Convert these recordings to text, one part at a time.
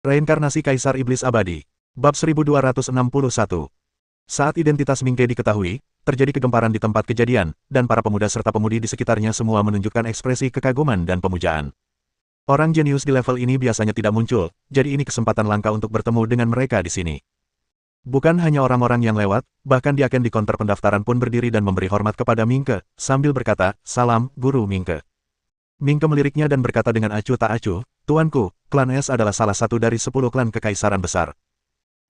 Reinkarnasi Kaisar Iblis Abadi. Bab 1261. Saat identitas Mingke diketahui, terjadi kegemparan di tempat kejadian, dan para pemuda serta pemudi di sekitarnya semua menunjukkan ekspresi kekaguman dan pemujaan. Orang jenius di level ini biasanya tidak muncul, jadi ini kesempatan langka untuk bertemu dengan mereka di sini. Bukan hanya orang-orang yang lewat, bahkan di agen di konter pendaftaran pun berdiri dan memberi hormat kepada Mingke, sambil berkata, "Salam, Guru Mingke." Mingke meliriknya dan berkata dengan acuh tak acuh, "Tuanku, klan Es adalah salah satu dari 10 klan kekaisaran besar.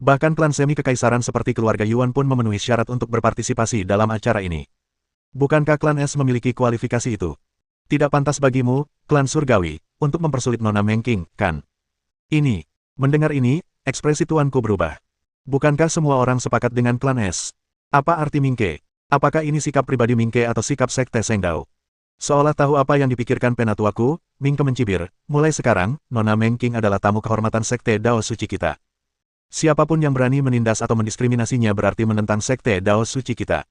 Bahkan klan semi kekaisaran seperti keluarga Yuan pun memenuhi syarat untuk berpartisipasi dalam acara ini. Bukankah klan Es memiliki kualifikasi itu? Tidak pantas bagimu, klan surgawi, untuk mempersulit Nona Mengking, kan?" Mendengar ini, ekspresi tuanku berubah. Bukankah semua orang sepakat dengan klan Es? Apa arti Mingke? Apakah ini sikap pribadi Mingke atau sikap sekte Sengdao? Seolah tahu apa yang dipikirkan penatuaku, Mingke mencibir, "Mulai sekarang, Nona Mengking adalah tamu kehormatan sekte Dao Suci kita. Siapapun yang berani menindas atau mendiskriminasinya berarti menentang sekte Dao Suci kita.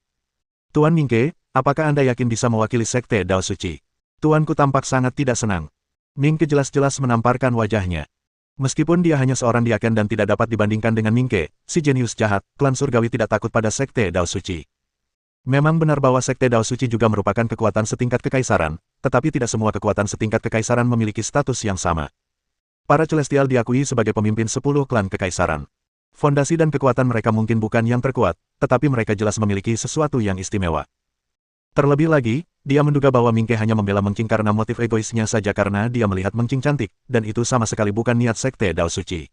Tuan Mingke, apakah Anda yakin bisa mewakili sekte Dao Suci?" Tuanku tampak sangat tidak senang. Mingke jelas-jelas menamparkan wajahnya. Meskipun dia hanya seorang diaken dan tidak dapat dibandingkan dengan Mingke, si jenius jahat, klan surgawi tidak takut pada sekte Dao Suci. Memang benar bahwa sekte Dao Suci juga merupakan kekuatan setingkat kekaisaran, tetapi tidak semua kekuatan setingkat kekaisaran memiliki status yang sama. Para Celestial diakui sebagai pemimpin 10 klan kekaisaran. Fondasi dan kekuatan mereka mungkin bukan yang terkuat, tetapi mereka jelas memiliki sesuatu yang istimewa. Terlebih lagi, dia menduga bahwa Mingke hanya membela Mengking karena motif egoisnya saja karena dia melihat Mengking cantik, dan itu sama sekali bukan niat sekte Dao Suci.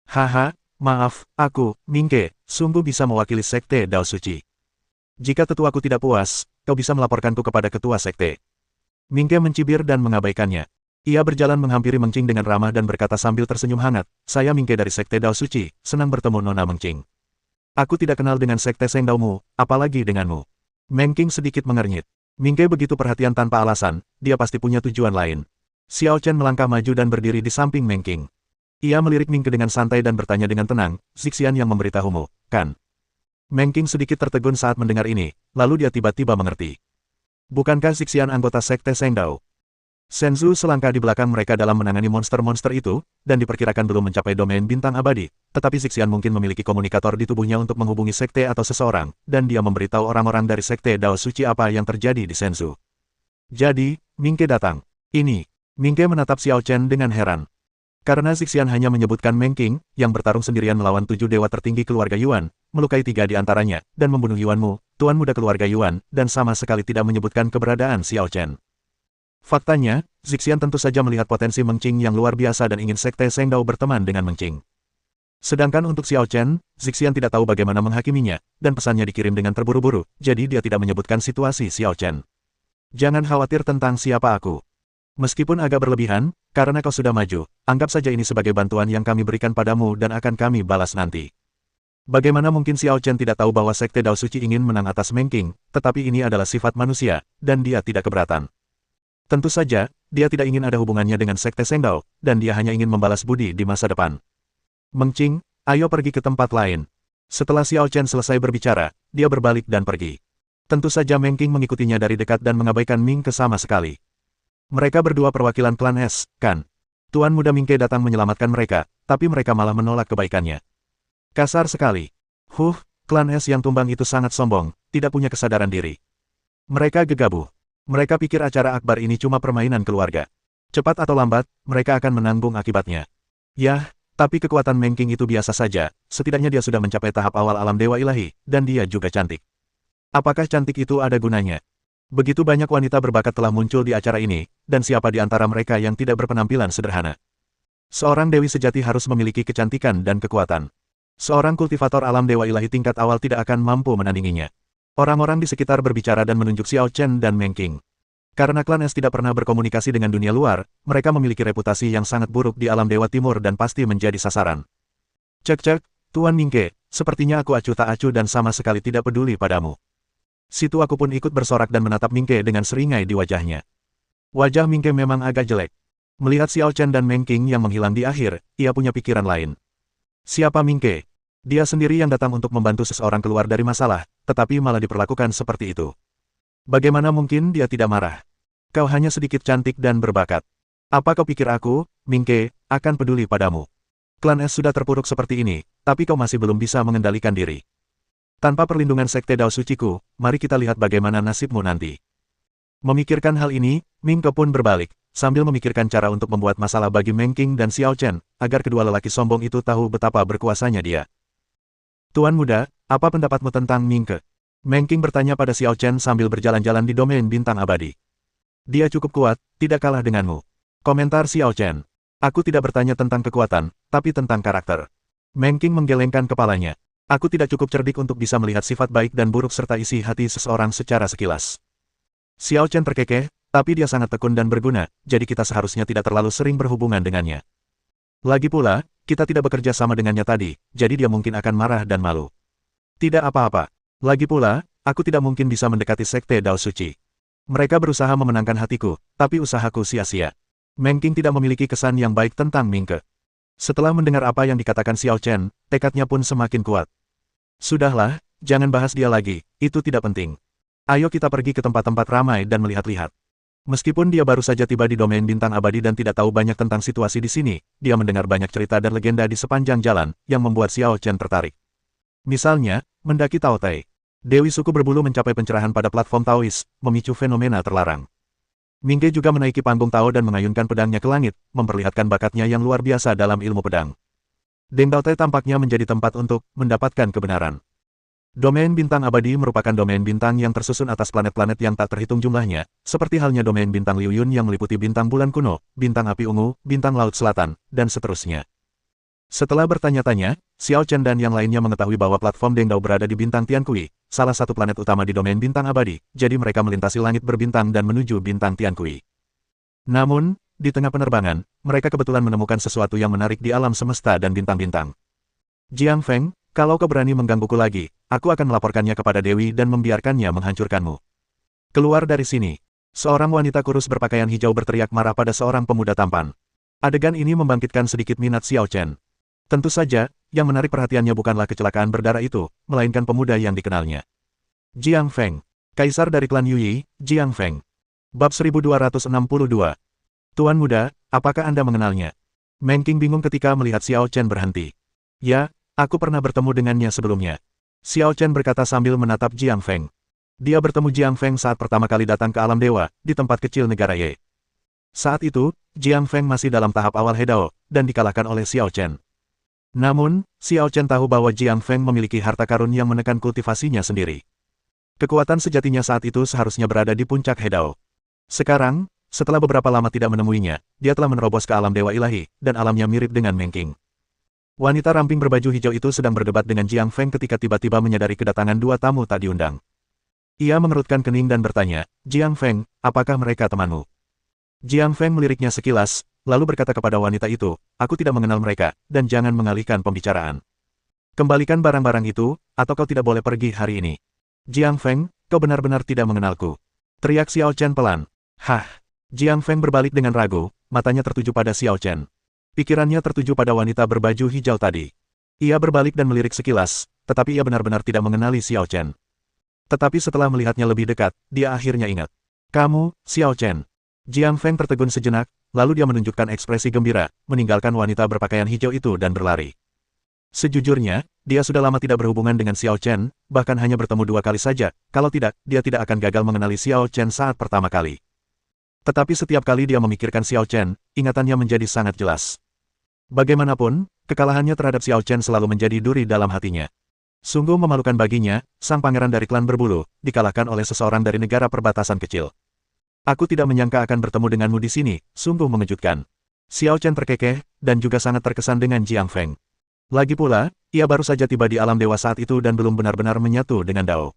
"Haha, maaf, aku, Mingke, sungguh bisa mewakili sekte Dao Suci. Jika tetuaku tidak puas, kau bisa melaporkanku kepada ketua sekte." Mingke mencibir dan mengabaikannya. Ia berjalan menghampiri Mengking dengan ramah dan berkata sambil tersenyum hangat, "Saya Mingke dari sekte Dao Suci, senang bertemu Nona Mengking. Aku tidak kenal dengan sekte Sengdaomu, apalagi denganmu." Mengking sedikit mengernyit. Mingke begitu perhatian tanpa alasan, dia pasti punya tujuan lain. Xiao Chen melangkah maju dan berdiri di samping Mengking. Ia melirik Mingke dengan santai dan bertanya dengan tenang, "Zixian yang memberitahumu, kan?" Mengking sedikit tertegun saat mendengar ini, lalu dia tiba-tiba mengerti. Bukankah Zixian anggota sekte Sengdao? Senzu selangkah di belakang mereka dalam menangani monster-monster itu, dan diperkirakan belum mencapai domain bintang abadi, tetapi Zixian mungkin memiliki komunikator di tubuhnya untuk menghubungi sekte atau seseorang, dan dia memberitahu orang-orang dari sekte Dao Suci apa yang terjadi di Senzu. Jadi, Mingke datang. Mingke menatap Xiao Chen dengan heran. Karena Zixian hanya menyebutkan Mengking, yang bertarung sendirian melawan 7 dewa tertinggi keluarga Yuan, melukai 3 di antaranya, dan membunuh Yuanmu, tuan muda keluarga Yuan, dan sama sekali tidak menyebutkan keberadaan Xiao Chen. Faktanya, Zixian tentu saja melihat potensi Mengking yang luar biasa dan ingin sekte Sengdao berteman dengan Mengking. Sedangkan untuk Xiao Chen, Zixian tidak tahu bagaimana menghakiminya, dan pesannya dikirim dengan terburu-buru, jadi dia tidak menyebutkan situasi Xiao Chen. "Jangan khawatir tentang siapa aku. Meskipun agak berlebihan, karena kau sudah maju, anggap saja ini sebagai bantuan yang kami berikan padamu dan akan kami balas nanti." Bagaimana mungkin Xiao Chen tidak tahu bahwa sekte Dao Suci ingin menang atas Mengking, tetapi ini adalah sifat manusia, dan dia tidak keberatan. Tentu saja, dia tidak ingin ada hubungannya dengan sekte Sengdao, dan dia hanya ingin membalas budi di masa depan. "Mengking, ayo pergi ke tempat lain." Setelah Xiao Chen selesai berbicara, dia berbalik dan pergi. Tentu saja Mengking mengikutinya dari dekat dan mengabaikan Mingke sama sekali. Mereka berdua perwakilan klan Es, kan? Tuan muda Mingke datang menyelamatkan mereka, tapi mereka malah menolak kebaikannya. Kasar sekali. Klan Es yang tumbang itu sangat sombong, tidak punya kesadaran diri. Mereka gegabah. Mereka pikir acara akbar ini cuma permainan keluarga. Cepat atau lambat, mereka akan menanggung akibatnya. Yah, tapi kekuatan Mengking itu biasa saja, setidaknya dia sudah mencapai tahap awal alam dewa ilahi, dan dia juga cantik. Apakah cantik itu ada gunanya? Begitu banyak wanita berbakat telah muncul di acara ini, dan siapa di antara mereka yang tidak berpenampilan sederhana? Seorang dewi sejati harus memiliki kecantikan dan kekuatan. Seorang kultivator alam dewa ilahi tingkat awal tidak akan mampu menandinginya. Orang-orang di sekitar berbicara dan menunjuk Xiao Chen dan Mengking. Karena klan Es tidak pernah berkomunikasi dengan dunia luar, mereka memiliki reputasi yang sangat buruk di alam Dewa Timur dan pasti menjadi sasaran. "Cek, Tuan Mingke, sepertinya aku acuh tak acuh dan sama sekali tidak peduli padamu." Situ aku pun ikut bersorak dan menatap Mingke dengan seringai di wajahnya. Wajah Mingke memang agak jelek. Melihat Xiao Chen dan Mengking yang menghilang di akhir, ia punya pikiran lain. Siapa Mingke? Dia sendiri yang datang untuk membantu seseorang keluar dari masalah, tetapi malah diperlakukan seperti itu. Bagaimana mungkin dia tidak marah? Kau hanya sedikit cantik dan berbakat. Apa kau pikir aku, Mingke, akan peduli padamu? Klan Es sudah terpuruk seperti ini, tapi kau masih belum bisa mengendalikan diri. Tanpa perlindungan Sekte Dao Suciku, mari kita lihat bagaimana nasibmu nanti. Memikirkan hal ini, Ming Ke pun berbalik, sambil memikirkan cara untuk membuat masalah bagi Meng Qing dan Xiao Chen, agar kedua lelaki sombong itu tahu betapa berkuasanya dia. Tuan muda, apa pendapatmu tentang Ming Ke? Meng Qing bertanya pada Xiao Chen sambil berjalan-jalan di domain bintang abadi. Dia cukup kuat, tidak kalah denganmu. Komentar Xiao Chen. Aku tidak bertanya tentang kekuatan, tapi tentang karakter. Meng Qing menggelengkan kepalanya. Aku tidak cukup cerdik untuk bisa melihat sifat baik dan buruk serta isi hati seseorang secara sekilas. Xiao Chen terkekeh, tapi dia sangat tekun dan berguna, jadi kita seharusnya tidak terlalu sering berhubungan dengannya. Lagi pula, kita tidak bekerja sama dengannya tadi, jadi dia mungkin akan marah dan malu. Tidak apa-apa. Lagi pula, aku tidak mungkin bisa mendekati Sekte Dao Suci. Mereka berusaha memenangkan hatiku, tapi usahaku sia-sia. Meng Qing tidak memiliki kesan yang baik tentang Ming Ke. Setelah mendengar apa yang dikatakan Xiao Chen, tekadnya pun semakin kuat. Sudahlah, jangan bahas dia lagi, itu tidak penting. Ayo kita pergi ke tempat-tempat ramai dan melihat-lihat. Meskipun dia baru saja tiba di domain bintang abadi dan tidak tahu banyak tentang situasi di sini, dia mendengar banyak cerita dan legenda di sepanjang jalan, yang membuat Xiao Chen tertarik. Misalnya, mendaki Taotai. Dewi suku berbulu mencapai pencerahan pada platform Taois, memicu fenomena terlarang. Ming Ke juga menaiki panggung Tao dan mengayunkan pedangnya ke langit, memperlihatkan bakatnya yang luar biasa dalam ilmu pedang. Deng Daotai tampaknya menjadi tempat untuk mendapatkan kebenaran. Domain bintang abadi merupakan domain bintang yang tersusun atas planet-planet yang tak terhitung jumlahnya, seperti halnya domain bintang Liu Yun yang meliputi bintang bulan kuno, bintang api ungu, bintang laut selatan, dan seterusnya. Setelah bertanya-tanya, Xiao Chen dan yang lainnya mengetahui bahwa platform Deng Dao berada di bintang Tiankui, salah satu planet utama di domain bintang abadi, jadi mereka melintasi langit berbintang dan menuju bintang Tiankui. Namun, di tengah penerbangan, mereka kebetulan menemukan sesuatu yang menarik di alam semesta dan bintang-bintang. Jiang Feng, kalau kau berani menggangguku lagi, aku akan melaporkannya kepada Dewi dan membiarkannya menghancurkanmu. Keluar dari sini. Seorang wanita kurus berpakaian hijau berteriak marah pada seorang pemuda tampan. Adegan ini membangkitkan sedikit minat Xiao Chen. Tentu saja, yang menarik perhatiannya bukanlah kecelakaan berdarah itu, melainkan pemuda yang dikenalnya. Jiang Feng. Kaisar dari klan Yuyi, Jiang Feng. Bab 1262. Tuan muda, apakah Anda mengenalnya? Meng Qing bingung ketika melihat Xiao Chen berhenti. Ya, aku pernah bertemu dengannya sebelumnya. Xiao Chen berkata sambil menatap Jiang Feng. Dia bertemu Jiang Feng saat pertama kali datang ke alam dewa, di tempat kecil negara Ye. Saat itu, Jiang Feng masih dalam tahap awal Hedao, dan dikalahkan oleh Xiao Chen. Namun, Xiao Chen tahu bahwa Jiang Feng memiliki harta karun yang menekan kultivasinya sendiri. Kekuatan sejatinya saat itu seharusnya berada di puncak Hedao. Sekarang, setelah beberapa lama tidak menemuinya, dia telah menerobos ke alam dewa ilahi, dan alamnya mirip dengan Meng Qing. Wanita ramping berbaju hijau itu sedang berdebat dengan Jiang Feng ketika tiba-tiba menyadari kedatangan dua tamu tak diundang. Ia mengerutkan kening dan bertanya, Jiang Feng, apakah mereka temanmu? Jiang Feng meliriknya sekilas, lalu berkata kepada wanita itu, aku tidak mengenal mereka, dan jangan mengalihkan pembicaraan. Kembalikan barang-barang itu, atau kau tidak boleh pergi hari ini. Jiang Feng, kau benar-benar tidak mengenalku. Teriak Xiao Chen pelan. Hah? Jiang Feng berbalik dengan ragu, matanya tertuju pada Xiao Chen. Pikirannya tertuju pada wanita berbaju hijau tadi. Ia berbalik dan melirik sekilas, tetapi ia benar-benar tidak mengenali Xiao Chen. Tetapi setelah melihatnya lebih dekat, dia akhirnya ingat. Kamu, Xiao Chen. Jiang Feng tertegun sejenak, lalu dia menunjukkan ekspresi gembira, meninggalkan wanita berpakaian hijau itu dan berlari. Sejujurnya, dia sudah lama tidak berhubungan dengan Xiao Chen, bahkan hanya bertemu 2 kali saja, kalau tidak, dia tidak akan gagal mengenali Xiao Chen saat pertama kali. Tetapi setiap kali dia memikirkan Xiao Chen, ingatannya menjadi sangat jelas. Bagaimanapun, kekalahannya terhadap Xiao Chen selalu menjadi duri dalam hatinya. Sungguh memalukan baginya, sang pangeran dari klan berbulu, dikalahkan oleh seseorang dari negara perbatasan kecil. Aku tidak menyangka akan bertemu denganmu di sini, sungguh mengejutkan. Xiao Chen terkekeh, dan juga sangat terkesan dengan Jiang Feng. Lagi pula, ia baru saja tiba di alam dewa saat itu dan belum benar-benar menyatu dengan Dao.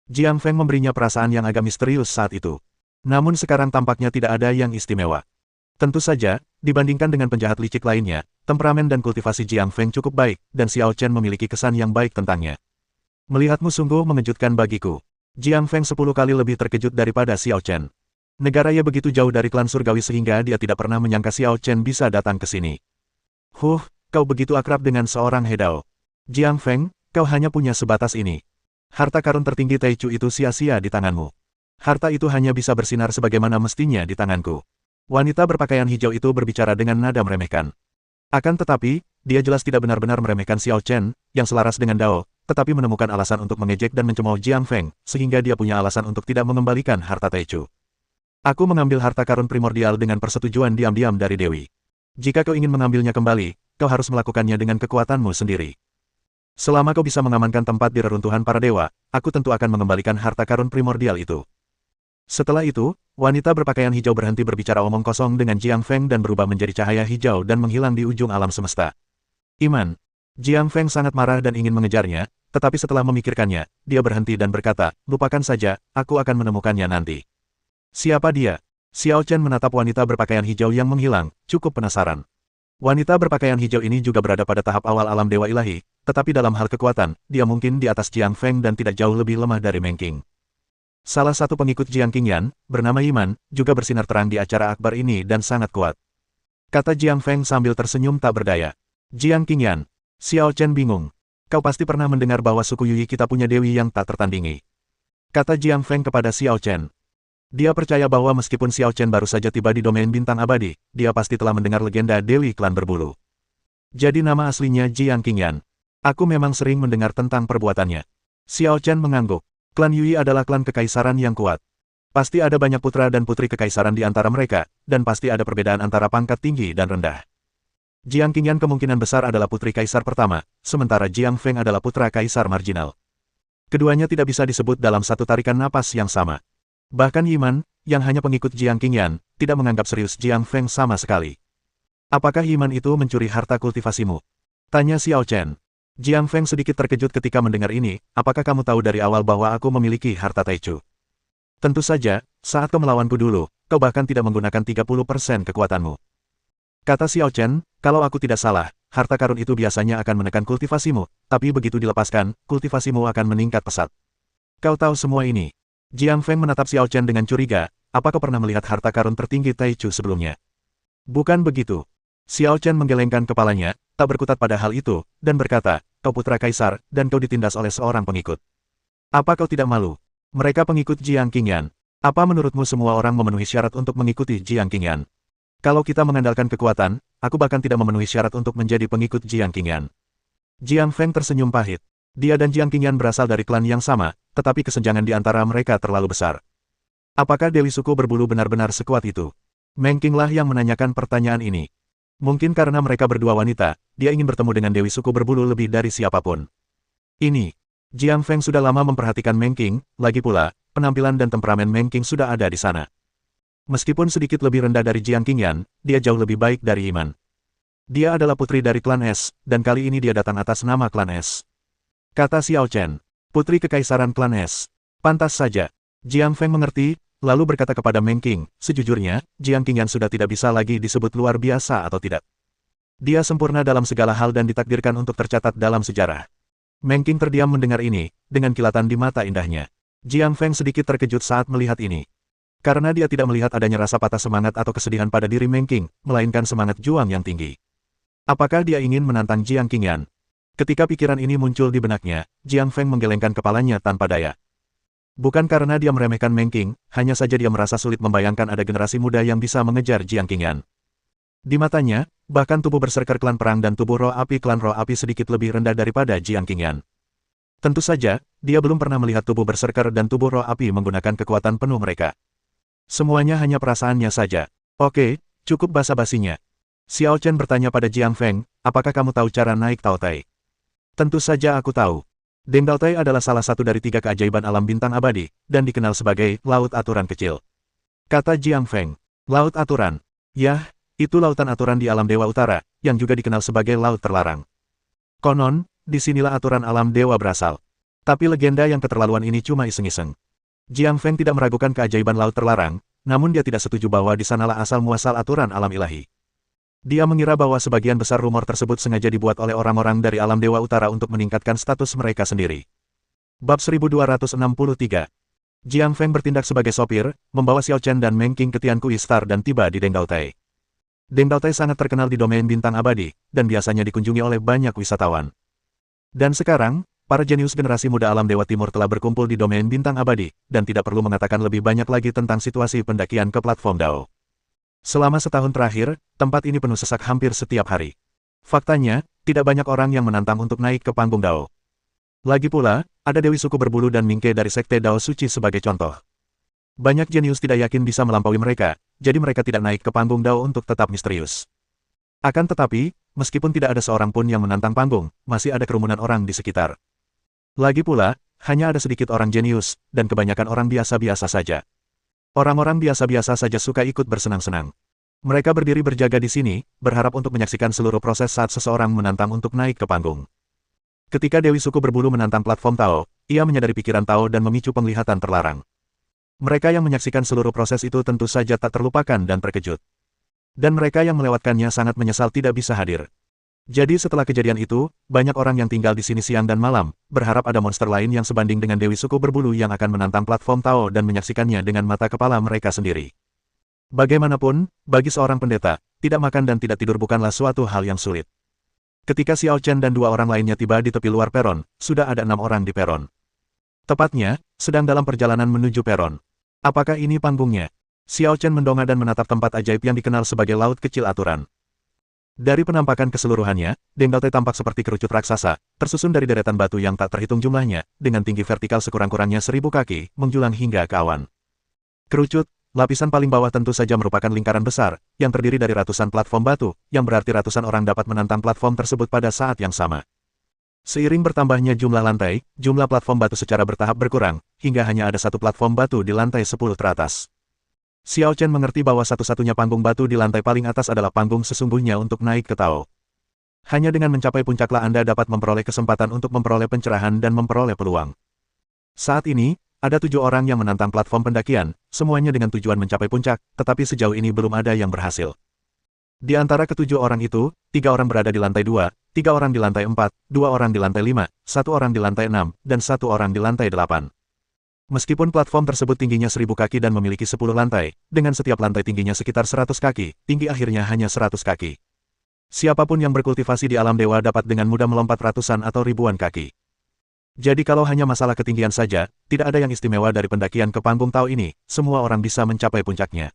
Jiang Feng memberinya perasaan yang agak misterius saat itu. Namun sekarang tampaknya tidak ada yang istimewa. Tentu saja, dibandingkan dengan penjahat licik lainnya, temperamen dan kultivasi Jiang Feng cukup baik, dan Xiao Chen memiliki kesan yang baik tentangnya. Melihatmu sungguh mengejutkan bagiku. Jiang Feng 10 kali lebih terkejut daripada Xiao Chen. Negaranya begitu jauh dari klan surgawi sehingga dia tidak pernah menyangka Xiao Chen bisa datang ke sini. Kau begitu akrab dengan seorang Hedao. Jiang Feng, kau hanya punya sebatas ini. Harta karun tertinggi Taichu itu sia-sia di tanganmu. Harta itu hanya bisa bersinar sebagaimana mestinya di tanganku. Wanita berpakaian hijau itu berbicara dengan nada meremehkan. Akan tetapi, dia jelas tidak benar-benar meremehkan Xiao Chen, yang selaras dengan Dao, tetapi menemukan alasan untuk mengejek dan mencemooh Jiang Feng, sehingga dia punya alasan untuk tidak mengembalikan harta Taichu. Aku mengambil harta karun primordial dengan persetujuan diam-diam dari Dewi. Jika kau ingin mengambilnya kembali, kau harus melakukannya dengan kekuatanmu sendiri. Selama kau bisa mengamankan tempat di reruntuhan para dewa, aku tentu akan mengembalikan harta karun primordial itu. Setelah itu, wanita berpakaian hijau berhenti berbicara omong kosong dengan Jiang Feng dan berubah menjadi cahaya hijau dan menghilang di ujung alam semesta. Iman. Jiang Feng sangat marah dan ingin mengejarnya, tetapi setelah memikirkannya, dia berhenti dan berkata, lupakan saja, aku akan menemukannya nanti. Siapa dia? Xiao Chen menatap wanita berpakaian hijau yang menghilang, cukup penasaran. Wanita berpakaian hijau ini juga berada pada tahap awal alam dewa ilahi, tetapi dalam hal kekuatan, dia mungkin di atas Jiang Feng dan tidak jauh lebih lemah dari Meng Qing. Salah satu pengikut Jiang Qingyan, bernama Iman, juga bersinar terang di acara akbar ini dan sangat kuat. Kata Jiang Feng sambil tersenyum tak berdaya. Jiang Qingyan. Xiao Chen bingung. Kau pasti pernah mendengar bahwa suku Yui kita punya dewi yang tak tertandingi. Kata Jiang Feng kepada Xiao Chen. Dia percaya bahwa meskipun Xiao Chen baru saja tiba di domain bintang abadi, dia pasti telah mendengar legenda Dewi Klan Berbulu. Jadi nama aslinya Jiang Qingyan. Aku memang sering mendengar tentang perbuatannya. Xiao Chen mengangguk. Klan Yui adalah klan kekaisaran yang kuat. Pasti ada banyak putra dan putri kekaisaran di antara mereka, dan pasti ada perbedaan antara pangkat tinggi dan rendah. Jiang Qingyan kemungkinan besar adalah putri kaisar pertama, sementara Jiang Feng adalah putra kaisar marginal. Keduanya tidak bisa disebut dalam satu tarikan napas yang sama. Bahkan Yiman, yang hanya pengikut Jiang Qingyan, tidak menganggap serius Jiang Feng sama sekali. Apakah Yiman itu mencuri harta kultivasimu? Tanya Xiao Chen. Jiang Feng sedikit terkejut ketika mendengar ini, apakah kamu tahu dari awal bahwa aku memiliki harta Taichu? Tentu saja, saat kau melawanku dulu, kau bahkan tidak menggunakan 30% kekuatanmu. Kata Xiao Chen, kalau aku tidak salah, harta karun itu biasanya akan menekan kultivasimu, tapi begitu dilepaskan, kultivasimu akan meningkat pesat. Kau tahu semua ini. Jiang Feng menatap Xiao Chen dengan curiga, apa kau pernah melihat harta karun tertinggi Taichu sebelumnya? Bukan begitu. Xiao Chen menggelengkan kepalanya, tak berkutat pada hal itu, dan berkata, kau putra kaisar, dan kau ditindas oleh seorang pengikut. Apa kau tidak malu? Mereka pengikut Jiang Qingyan. Apa menurutmu semua orang memenuhi syarat untuk mengikuti Jiang Qingyan? Kalau kita mengandalkan kekuatan, aku bahkan tidak memenuhi syarat untuk menjadi pengikut Jiang Qingyan. Jiang Feng tersenyum pahit. Dia dan Jiang Qingyan berasal dari klan yang sama, tetapi kesenjangan di antara mereka terlalu besar. Apakah Dewi Suku Berbulu benar-benar sekuat itu? Meng Qing lah yang menanyakan pertanyaan ini. Mungkin karena mereka berdua wanita, dia ingin bertemu dengan Dewi Suku Berbulu lebih dari siapapun. Ini. Jiang Feng sudah lama memperhatikan Meng Qing, lagi pula, penampilan dan temperamen Meng Qing sudah ada di sana. Meskipun sedikit lebih rendah dari Jiang Qingyan, dia jauh lebih baik dari Iman. Dia adalah putri dari klan S, dan kali ini dia datang atas nama klan S. Kata Xiao Chen, putri kekaisaran klan S. Pantas saja. Jiang Feng mengerti, lalu berkata kepada Meng Qing, sejujurnya, Jiang Qingyan sudah tidak bisa lagi disebut luar biasa atau tidak. Dia sempurna dalam segala hal dan ditakdirkan untuk tercatat dalam sejarah. Meng Qing terdiam mendengar ini, dengan kilatan di mata indahnya. Jiang Feng sedikit terkejut saat melihat ini. Karena dia tidak melihat adanya rasa patah semangat atau kesedihan pada diri Meng Qing, melainkan semangat juang yang tinggi. Apakah dia ingin menantang Jiang Qingyan? Ketika pikiran ini muncul di benaknya, Jiang Feng menggelengkan kepalanya tanpa daya. Bukan karena dia meremehkan Meng Qing, hanya saja dia merasa sulit membayangkan ada generasi muda yang bisa mengejar Jiang Qingyan. Di matanya, bahkan tubuh berserker klan perang dan tubuh roh api klan roh api sedikit lebih rendah daripada Jiang Qingyan. Tentu saja, dia belum pernah melihat tubuh berserker dan tubuh roh api menggunakan kekuatan penuh mereka. Semuanya hanya perasaannya saja. Oke, cukup basa-basinya. Xiao Chen bertanya pada Jiang Feng, apakah kamu tahu cara naik Taotai? Tentu saja aku tahu. Deng Taotai adalah salah satu dari 3 keajaiban alam bintang abadi, dan dikenal sebagai Laut Aturan Kecil. Kata Jiang Feng, Laut Aturan. Yah, itu lautan aturan di alam Dewa Utara, yang juga dikenal sebagai Laut Terlarang. Konon, disinilah aturan alam dewa berasal. Tapi legenda yang keterlaluan ini cuma iseng-iseng. Jiang Feng tidak meragukan keajaiban Laut Terlarang, namun dia tidak setuju bahwa di sanalah asal-muasal aturan alam ilahi. Dia mengira bahwa sebagian besar rumor tersebut sengaja dibuat oleh orang-orang dari alam Dewa Utara untuk meningkatkan status mereka sendiri. Bab 1263. Jiang Feng bertindak sebagai sopir, membawa Xiao Chen dan Meng Qing ke Tianku Istar dan tiba di Deng Daotai. Deng Daotai sangat terkenal di domain bintang abadi, dan biasanya dikunjungi oleh banyak wisatawan. Dan sekarang, para jenius generasi muda alam Dewa Timur telah berkumpul di domain bintang abadi, dan tidak perlu mengatakan lebih banyak lagi tentang situasi pendakian ke platform Dao. Selama setahun terakhir, tempat ini penuh sesak hampir setiap hari. Faktanya, tidak banyak orang yang menantang untuk naik ke panggung Dao. Lagi pula, ada Dewi Suku Berbulu dan Mingke dari Sekte Dao Suci sebagai contoh. Banyak jenius tidak yakin bisa melampaui mereka, jadi mereka tidak naik ke panggung Dao untuk tetap misterius. Akan tetapi, meskipun tidak ada seorang pun yang menantang panggung, masih ada kerumunan orang di sekitar. Lagi pula, hanya ada sedikit orang jenius, dan kebanyakan orang biasa-biasa saja. Orang-orang biasa-biasa saja suka ikut bersenang-senang. Mereka berdiri berjaga di sini, berharap untuk menyaksikan seluruh proses saat seseorang menantang untuk naik ke panggung. Ketika Dewi Suku Berbulu menantang platform Tao, ia menyadari pikiran Tao dan memicu penglihatan terlarang. Mereka yang menyaksikan seluruh proses itu tentu saja tak terlupakan dan terkejut. Dan mereka yang melewatkannya sangat menyesal tidak bisa hadir. Jadi setelah kejadian itu, banyak orang yang tinggal di sini siang dan malam, berharap ada monster lain yang sebanding dengan Dewi Suku Berbulu yang akan menantang platform Tao dan menyaksikannya dengan mata kepala mereka sendiri. Bagaimanapun, bagi seorang pendeta, tidak makan dan tidak tidur bukanlah suatu hal yang sulit. Ketika Xiao Chen dan dua orang lainnya tiba di tepi luar peron, sudah ada 6 orang di peron. Tepatnya, sedang dalam perjalanan menuju peron. Apakah ini panggungnya? Xiao Chen mendongak dan menatap tempat ajaib yang dikenal sebagai laut kecil aturan. Dari penampakan keseluruhannya, Deng Daotai tampak seperti kerucut raksasa, tersusun dari deretan batu yang tak terhitung jumlahnya, dengan tinggi vertikal sekurang-kurangnya 1000 kaki, menjulang hingga ke awan. Kerucut, lapisan paling bawah tentu saja merupakan lingkaran besar, yang terdiri dari ratusan platform batu, yang berarti ratusan orang dapat menantang platform tersebut pada saat yang sama. Seiring bertambahnya jumlah lantai, jumlah platform batu secara bertahap berkurang, hingga hanya ada satu platform batu di lantai 10 teratas. Xiao Chen mengerti bahwa satu-satunya panggung batu di lantai paling atas adalah panggung sesungguhnya untuk naik ke Tao. Hanya dengan mencapai puncaklah Anda dapat memperoleh kesempatan untuk memperoleh pencerahan dan memperoleh peluang. Saat ini, ada 7 orang yang menantang platform pendakian, semuanya dengan tujuan mencapai puncak, tetapi sejauh ini belum ada yang berhasil. Di antara ketujuh orang itu, 3 orang berada di lantai 2, 3 orang di lantai 4, 2 orang di lantai 5, 1 orang di lantai 6, dan 1 orang di lantai 8. Meskipun platform tersebut tingginya 1000 kaki dan memiliki 10 lantai, dengan setiap lantai tingginya sekitar 100 kaki, tinggi akhirnya hanya 100 kaki. Siapapun yang berkultivasi di alam dewa dapat dengan mudah melompat ratusan atau ribuan kaki. Jadi kalau hanya masalah ketinggian saja, tidak ada yang istimewa dari pendakian ke panggung Tao ini, semua orang bisa mencapai puncaknya.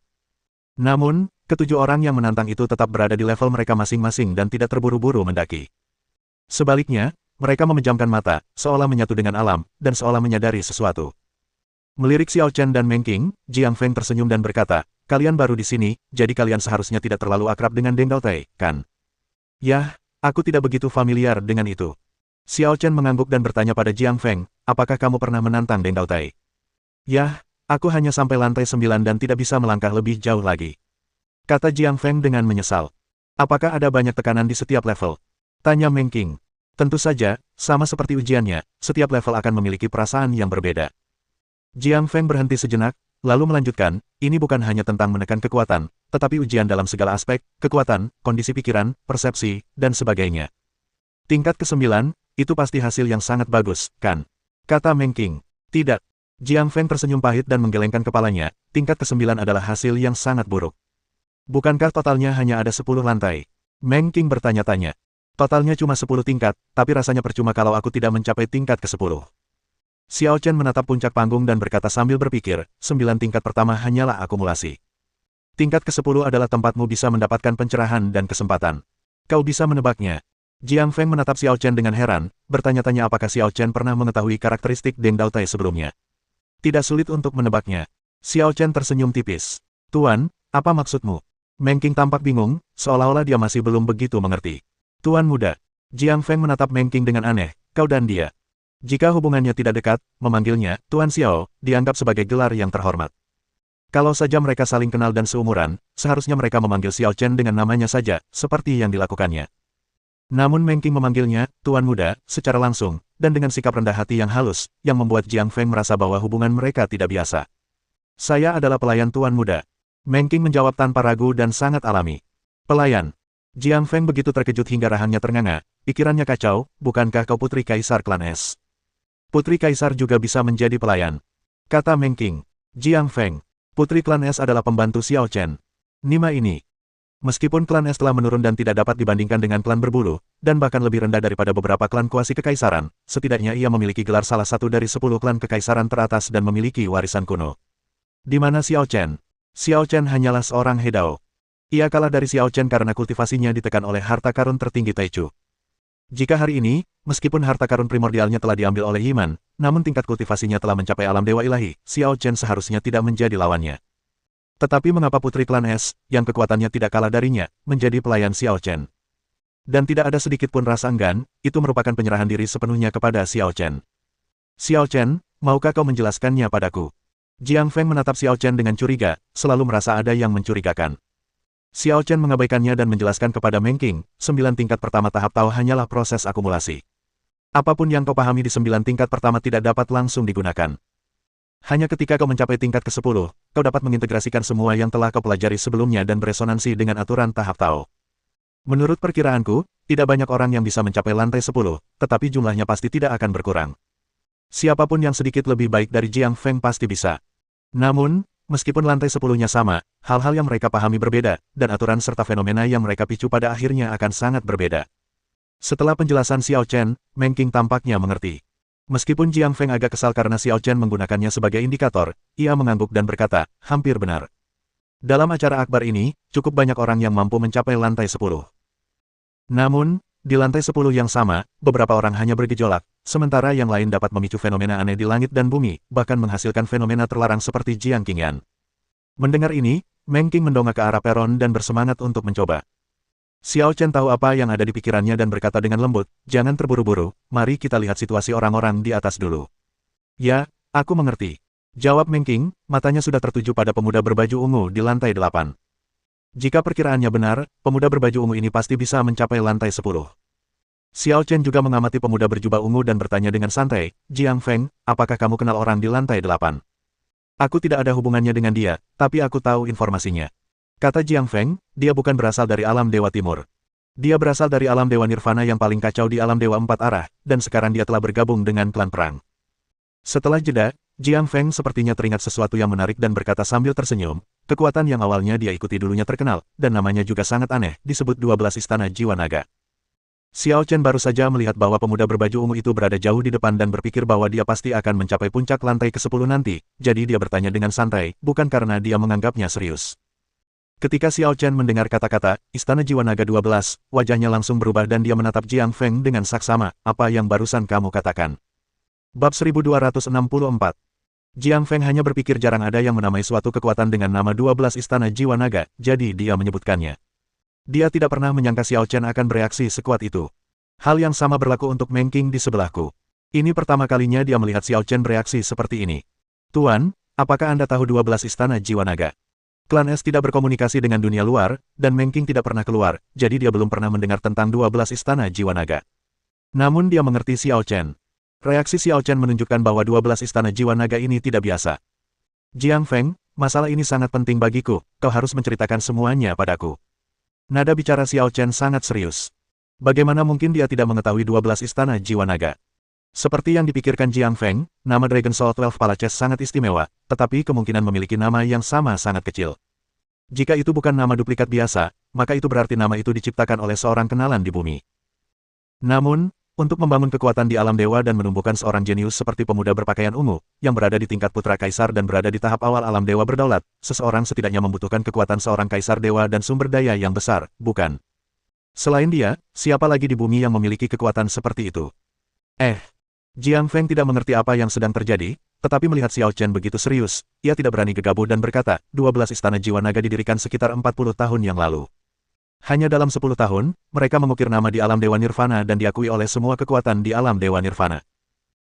Namun, ketujuh orang yang menantang itu tetap berada di level mereka masing-masing dan tidak terburu-buru mendaki. Sebaliknya, mereka memejamkan mata, seolah menyatu dengan alam, dan seolah menyadari sesuatu. Melirik Xiao Chen dan Meng Qing, Jiang Feng tersenyum dan berkata, "Kalian baru di sini, jadi kalian seharusnya tidak terlalu akrab dengan Deng Daotai, kan?" "Yah, aku tidak begitu familiar dengan itu." Xiao Chen mengangguk dan bertanya pada Jiang Feng, "Apakah kamu pernah menantang Deng Daotai?" "Yah, aku hanya sampai lantai 9 dan tidak bisa melangkah lebih jauh lagi," kata Jiang Feng dengan menyesal. "Apakah ada banyak tekanan di setiap level?" tanya Meng Qing. "Tentu saja, sama seperti ujiannya, setiap level akan memiliki perasaan yang berbeda." Jiang Feng berhenti sejenak, lalu melanjutkan, "Ini bukan hanya tentang menekan kekuatan, tetapi ujian dalam segala aspek, kekuatan, kondisi pikiran, persepsi, dan sebagainya." "Tingkat ke-9, itu pasti hasil yang sangat bagus, kan?" kata Meng Qing. "Tidak." Jiang Feng tersenyum pahit dan menggelengkan kepalanya, "Tingkat ke-9 adalah hasil yang sangat buruk." "Bukankah totalnya hanya ada 10 lantai?" Meng Qing bertanya-tanya. "Totalnya cuma 10 tingkat, tapi rasanya percuma kalau aku tidak mencapai tingkat ke-10. Xiao Chen menatap puncak panggung dan berkata sambil berpikir, 9 tingkat pertama hanyalah akumulasi. Tingkat ke-10 adalah tempatmu bisa mendapatkan pencerahan dan kesempatan. Kau bisa menebaknya." Jiang Feng menatap Xiao Chen dengan heran, bertanya-tanya apakah Xiao Chen pernah mengetahui karakteristik Deng Daotai sebelumnya. "Tidak sulit untuk menebaknya." Xiao Chen tersenyum tipis. "Tuan, apa maksudmu?" Meng Qing tampak bingung, seolah-olah dia masih belum begitu mengerti. "Tuan muda." Jiang Feng menatap Meng Qing dengan aneh, "Kau dan dia. Jika hubungannya tidak dekat, memanggilnya Tuan Xiao dianggap sebagai gelar yang terhormat. Kalau saja mereka saling kenal dan seumuran, seharusnya mereka memanggil Xiao Chen dengan namanya saja, seperti yang dilakukannya. Namun Meng Qing memanggilnya Tuan Muda secara langsung, dan dengan sikap rendah hati yang halus, yang membuat Jiang Feng merasa bahwa hubungan mereka tidak biasa. "Saya adalah pelayan Tuan Muda." Meng Qing menjawab tanpa ragu dan sangat alami. "Pelayan?" Jiang Feng begitu terkejut hingga rahangnya ternganga, pikirannya kacau, "Bukankah kau putri kaisar klan Es? Putri kaisar juga bisa menjadi pelayan," kata Meng Qing. "Jiang Feng, putri klan Es adalah pembantu Xiao Chen. Nima ini." Meskipun klan Es telah menurun dan tidak dapat dibandingkan dengan klan berbulu, dan bahkan lebih rendah daripada beberapa klan kuasi kekaisaran, setidaknya ia memiliki gelar salah satu dari 10 klan kekaisaran teratas dan memiliki warisan kuno. Di mana Xiao Chen? Xiao Chen hanyalah seorang He Dao. Ia kalah dari Xiao Chen karena kultivasinya ditekan oleh harta karun tertinggi Taichu. Jika hari ini, meskipun harta karun primordialnya telah diambil oleh Yiman, namun tingkat kultivasinya telah mencapai alam dewa ilahi, Xiao Chen seharusnya tidak menjadi lawannya. Tetapi mengapa putri klan Es, yang kekuatannya tidak kalah darinya, menjadi pelayan Xiao Chen? Dan tidak ada sedikit pun rasa enggan, itu merupakan penyerahan diri sepenuhnya kepada Xiao Chen. Xiao Chen, maukah kau menjelaskannya padaku? Jiang Feng menatap Xiao Chen dengan curiga, selalu merasa ada yang mencurigakan. Xiao Chen mengabaikannya dan menjelaskan kepada Meng Qing, 9 tingkat pertama tahap Tao hanyalah proses akumulasi. Apapun yang kau pahami di 9 tingkat pertama tidak dapat langsung digunakan. Hanya ketika kau mencapai tingkat ke-10, kau dapat mengintegrasikan semua yang telah kau pelajari sebelumnya dan beresonansi dengan aturan tahap Tao. Menurut perkiraanku, tidak banyak orang yang bisa mencapai lantai 10, tetapi jumlahnya pasti tidak akan berkurang. Siapapun yang sedikit lebih baik dari Jiang Feng pasti bisa. Namun, meskipun lantai 10-nya sama, hal-hal yang mereka pahami berbeda, dan aturan serta fenomena yang mereka picu pada akhirnya akan sangat berbeda. Setelah penjelasan Xiao Chen, Meng Qing tampaknya mengerti. Meskipun Jiang Feng agak kesal karena Xiao Chen menggunakannya sebagai indikator, ia mengangguk dan berkata, hampir benar. Dalam acara akbar ini, cukup banyak orang yang mampu mencapai lantai 10. Namun, di lantai 10 yang sama, beberapa orang hanya bergejolak, sementara yang lain dapat memicu fenomena aneh di langit dan bumi, bahkan menghasilkan fenomena terlarang seperti Jiang Qingyan. Mendengar ini, Meng Qing mendongak ke arah peron dan bersemangat untuk mencoba. Xiao Chen tahu apa yang ada di pikirannya dan berkata dengan lembut, jangan terburu-buru, mari kita lihat situasi orang-orang di atas dulu. Ya, aku mengerti. Jawab Meng Qing, matanya sudah tertuju pada pemuda berbaju ungu di lantai 8. Jika perkiraannya benar, pemuda berbaju ungu ini pasti bisa mencapai lantai 10. Xiao Chen juga mengamati pemuda berjubah ungu dan bertanya dengan santai, Jiang Feng, apakah kamu kenal orang di lantai 8? Aku tidak ada hubungannya dengan dia, tapi aku tahu informasinya. Kata Jiang Feng, dia bukan berasal dari alam Dewa Timur. Dia berasal dari alam Dewa Nirvana yang paling kacau di alam Dewa 4 arah, dan sekarang dia telah bergabung dengan klan perang. Setelah jeda, Jiang Feng sepertinya teringat sesuatu yang menarik dan berkata sambil tersenyum, kekuatan yang awalnya dia ikuti dulunya terkenal, dan namanya juga sangat aneh, disebut 12 Istana Jiwa Naga. Xiao Chen baru saja melihat bahwa pemuda berbaju ungu itu berada jauh di depan dan berpikir bahwa dia pasti akan mencapai puncak lantai ke-10 nanti, jadi dia bertanya dengan santai, bukan karena dia menganggapnya serius. Ketika Xiao Chen mendengar kata-kata, Istana Jiwa Naga 12, wajahnya langsung berubah dan dia menatap Jiang Feng dengan saksama, apa yang barusan kamu katakan? Bab 1264. Jiang Feng hanya berpikir jarang ada yang menamai suatu kekuatan dengan nama 12 Istana Jiwa Naga, jadi dia menyebutkannya. Dia tidak pernah menyangka Xiao Chen akan bereaksi sekuat itu. Hal yang sama berlaku untuk Meng Qing di sebelahku. Ini pertama kalinya dia melihat Xiao Chen bereaksi seperti ini. Tuan, apakah Anda tahu 12 Istana Jiwa Naga? Klan Es tidak berkomunikasi dengan dunia luar, dan Meng Qing tidak pernah keluar, jadi dia belum pernah mendengar tentang 12 Istana Jiwa Naga. Namun dia mengerti Xiao Chen. Reaksi Xiao Chen menunjukkan bahwa 12 Istana Jiwa Naga ini tidak biasa. Jiang Feng, masalah ini sangat penting bagiku, kau harus menceritakan semuanya padaku. Nada bicara Xiao Chen sangat serius. Bagaimana mungkin dia tidak mengetahui 12 Istana Jiwa Naga? Seperti yang dipikirkan Jiang Feng, nama Dragon Soul 12 Palaces sangat istimewa, tetapi kemungkinan memiliki nama yang sama sangat kecil. Jika itu bukan nama duplikat biasa, maka itu berarti nama itu diciptakan oleh seorang kenalan di bumi. Namun, untuk membangun kekuatan di alam dewa dan menumbuhkan seorang jenius seperti pemuda berpakaian ungu, yang berada di tingkat putra kaisar dan berada di tahap awal alam dewa berdaulat, seseorang setidaknya membutuhkan kekuatan seorang kaisar dewa dan sumber daya yang besar, bukan? Selain dia, siapa lagi di bumi yang memiliki kekuatan seperti itu? Jiang Feng tidak mengerti apa yang sedang terjadi, tetapi melihat Xiao Chen begitu serius, ia tidak berani gegabah dan berkata, 12 Istana Jiwa Naga didirikan sekitar 40 tahun yang lalu. Hanya dalam 10 tahun, mereka mengukir nama di alam Dewa Nirvana dan diakui oleh semua kekuatan di alam Dewa Nirvana.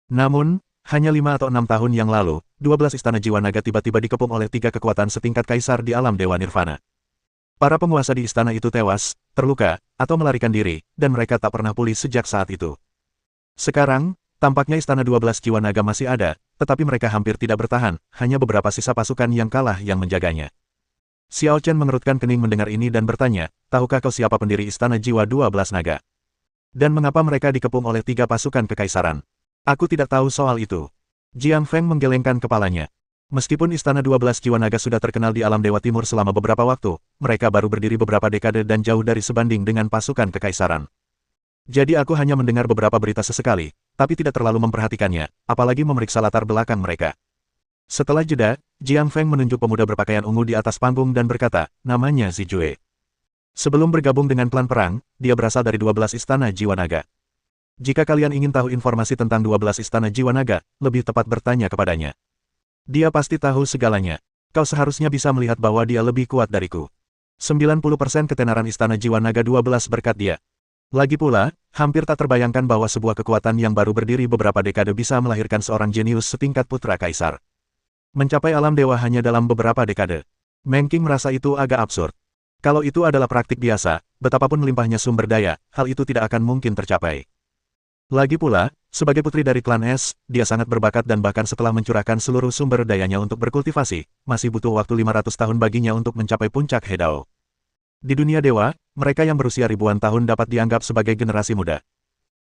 Namun, hanya 5 atau 6 tahun yang lalu, 12 Istana Jiwa Naga tiba-tiba dikepung oleh 3 kekuatan setingkat kaisar di alam Dewa Nirvana. Para penguasa di istana itu tewas, terluka, atau melarikan diri, dan mereka tak pernah pulih sejak saat itu. Sekarang, tampaknya Istana 12 Jiwa Naga masih ada, tetapi mereka hampir tidak bertahan, hanya beberapa sisa pasukan yang kalah yang menjaganya. Xiao Chen mengerutkan kening mendengar ini dan bertanya, tahukah kau siapa pendiri Istana Jiwa 12 Naga? Dan mengapa mereka dikepung oleh 3 pasukan kekaisaran? Aku tidak tahu soal itu. Jiang Feng menggelengkan kepalanya. Meskipun Istana 12 Jiwa Naga sudah terkenal di alam Dewa Timur selama beberapa waktu, mereka baru berdiri beberapa dekade dan jauh dari sebanding dengan pasukan kekaisaran. Jadi aku hanya mendengar beberapa berita sesekali, tapi tidak terlalu memperhatikannya, apalagi memeriksa latar belakang mereka. Setelah jeda, Jiang Feng menunjuk pemuda berpakaian ungu di atas panggung dan berkata, namanya Zijue. Sebelum bergabung dengan klan perang, dia berasal dari 12 Istana Jiwa Naga. Jika kalian ingin tahu informasi tentang 12 istana jiwa naga, lebih tepat bertanya kepadanya. Dia pasti tahu segalanya. Kau seharusnya bisa melihat bahwa dia lebih kuat dariku. 90% ketenaran istana jiwa naga 12 berkat dia. Lagi pula, hampir tak terbayangkan bahwa sebuah kekuatan yang baru berdiri beberapa dekade bisa melahirkan seorang jenius setingkat putra kaisar. Mencapai alam dewa hanya dalam beberapa dekade. Meng Qing merasa itu agak absurd. Kalau itu adalah praktik biasa, betapapun melimpahnya sumber daya, hal itu tidak akan mungkin tercapai. Lagi pula, sebagai putri dari klan Es, dia sangat berbakat dan bahkan setelah mencurahkan seluruh sumber dayanya untuk berkultivasi, masih butuh waktu 500 tahun baginya untuk mencapai puncak Hedao. Di dunia dewa, mereka yang berusia ribuan tahun dapat dianggap sebagai generasi muda.